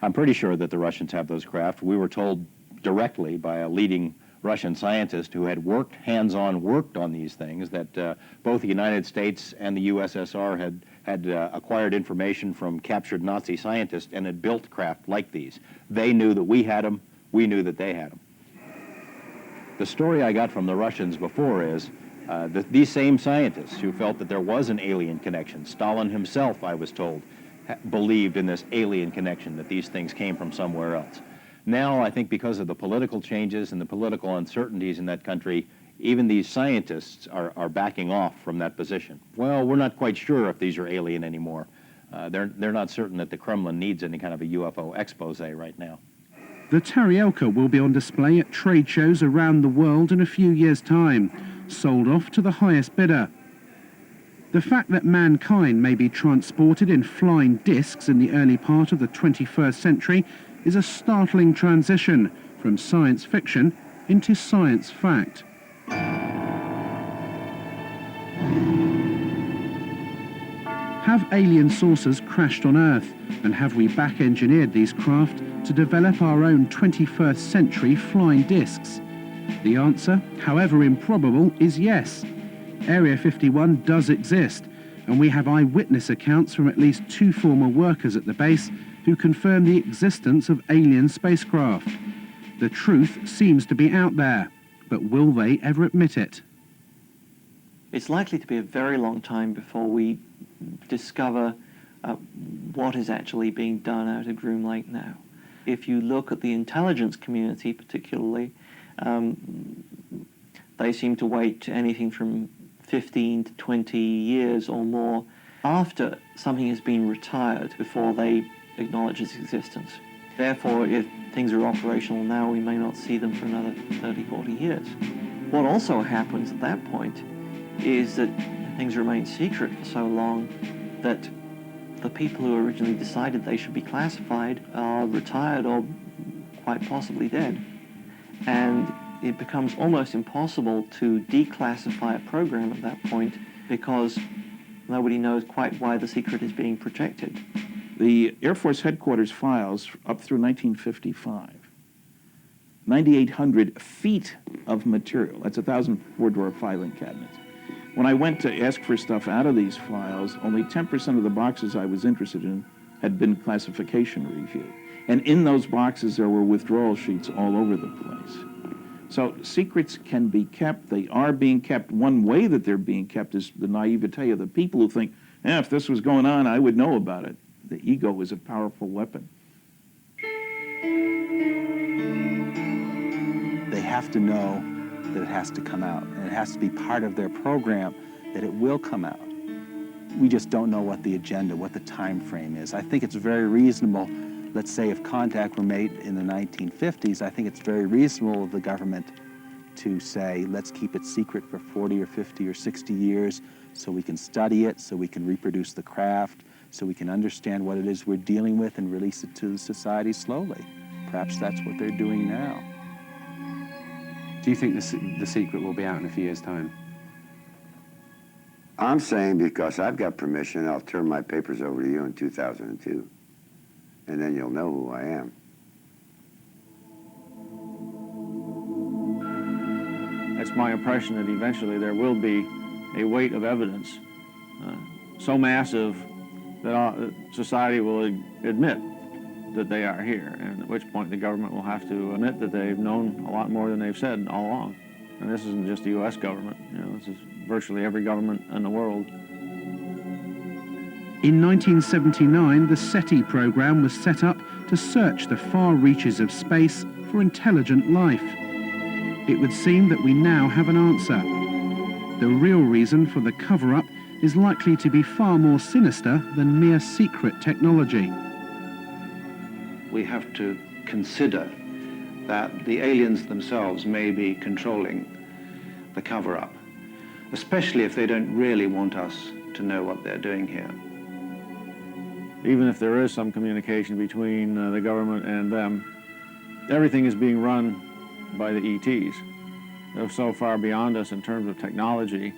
I'm pretty sure that the Russians have those craft. We were told directly by a leading Russian scientist who had hands-on worked on these things, that both the United States and the USSR had acquired information from captured Nazi scientists and had built craft like these. They knew that we had them. We knew that they had them. The story I got from the Russians before is that these same scientists who felt that there was an alien connection, Stalin himself, I was told, believed in this alien connection, that these things came from somewhere else. Now, I think because of the political changes and the political uncertainties in that country, even these scientists are backing off from that position. Well, we're not quite sure if these are alien anymore. They're not certain that the Kremlin needs any kind of a UFO expose right now. The Taryelka will be on display at trade shows around the world in a few years' time, sold off to the highest bidder. The fact that mankind may be transported in flying discs in the early part of the 21st century is a startling transition from science fiction into science fact. Have alien saucers crashed on Earth, and have we back-engineered these craft to develop our own 21st century flying discs? The answer, however improbable, is yes. Area 51 does exist, and we have eyewitness accounts from at least 2 former workers at the base who confirm the existence of alien spacecraft. The truth seems to be out there, but will they ever admit it? It's likely to be a very long time before we discover what is actually being done out at Groom Lake now. If you look at the intelligence community particularly, they seem to wait anything from 15 to 20 years or more after something has been retired before they acknowledge its existence. Therefore, if things are operational now, we may not see them for another 30, 40 years. What also happens at that point is that things remain secret for so long that the people who originally decided they should be classified are retired or quite possibly dead. And it becomes almost impossible to declassify a program at that point because nobody knows quite why the secret is being protected. The Air Force headquarters files up through 1955, 9,800 feet of material. That's 1,000 four-drawer filing cabinets. When I went to ask for stuff out of these files, only 10% of the boxes I was interested in had been classification reviewed. And in those boxes, there were withdrawal sheets all over the place. So secrets can be kept. They are being kept. One way that they're being kept is the naivete of the people who think, if this was going on, I would know about it. The ego is a powerful weapon. They have to know that it has to come out, and it has to be part of their program that it will come out. We just don't know what the agenda, what the time frame is. I think it's very reasonable, let's say if contact were made in the 1950s, I think it's very reasonable of the government to say, let's keep it secret for 40 or 50 or 60 years so we can study it, so we can reproduce the craft, so we can understand what it is we're dealing with and release it to the society slowly. Perhaps that's what they're doing now. Do you think the secret will be out in a few years' time? I'm saying because I've got permission, I'll turn my papers over to you in 2002, and then you'll know who I am. It's my impression that eventually there will be a weight of evidence so massive that society will admit that they are here, and at which point the government will have to admit that they've known a lot more than they've said all along. And this isn't just the U.S. government, this is virtually every government in the world. In 1979, the SETI program was set up to search the far reaches of space for intelligent life. It would seem that we now have an answer. The real reason for the cover-up is likely to be far more sinister than mere secret technology. We have to consider that the aliens themselves may be controlling the cover-up, especially if they don't really want us to know what they're doing here. Even if there is some communication between the government and them, everything is being run by the ETs. They're so far beyond us in terms of technology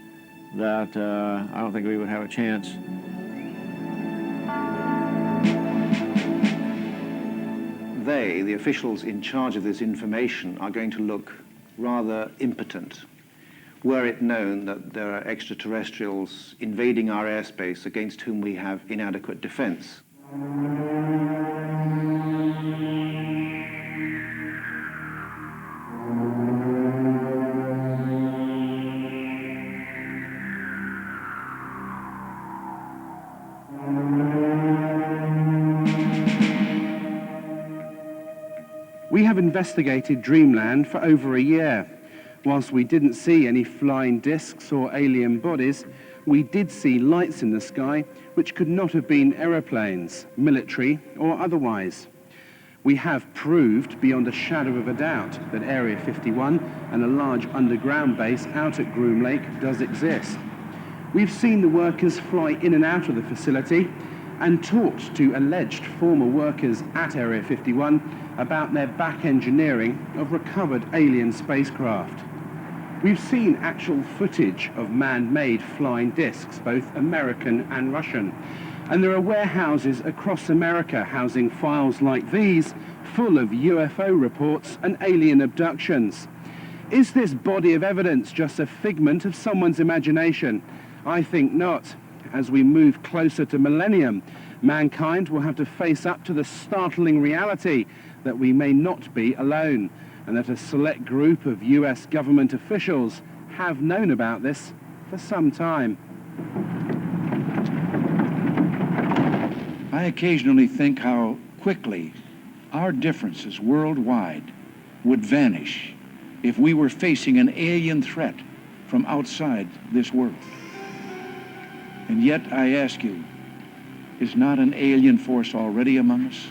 that I don't think we would have a chance. They, the officials in charge of this information, are going to look rather impotent were it known that there are extraterrestrials invading our airspace against whom we have inadequate defense. We have investigated Dreamland for over a year. Whilst we didn't see any flying discs or alien bodies, we did see lights in the sky which could not have been aeroplanes, military or otherwise. We have proved beyond a shadow of a doubt that Area 51 and a large underground base out at Groom Lake does exist. We've seen the workers fly in and out of the facility and talked to alleged former workers at Area 51 about their back engineering of recovered alien spacecraft. We've seen actual footage of man-made flying discs, both American and Russian. And there are warehouses across America housing files like these, full of UFO reports and alien abductions. Is this body of evidence just a figment of someone's imagination? I think not. As we move closer to millennium, mankind will have to face up to the startling reality that we may not be alone, and that a select group of US government officials have known about this for some time. I occasionally think how quickly our differences worldwide would vanish if we were facing an alien threat from outside this world. And yet I ask you, is not an alien force already among us?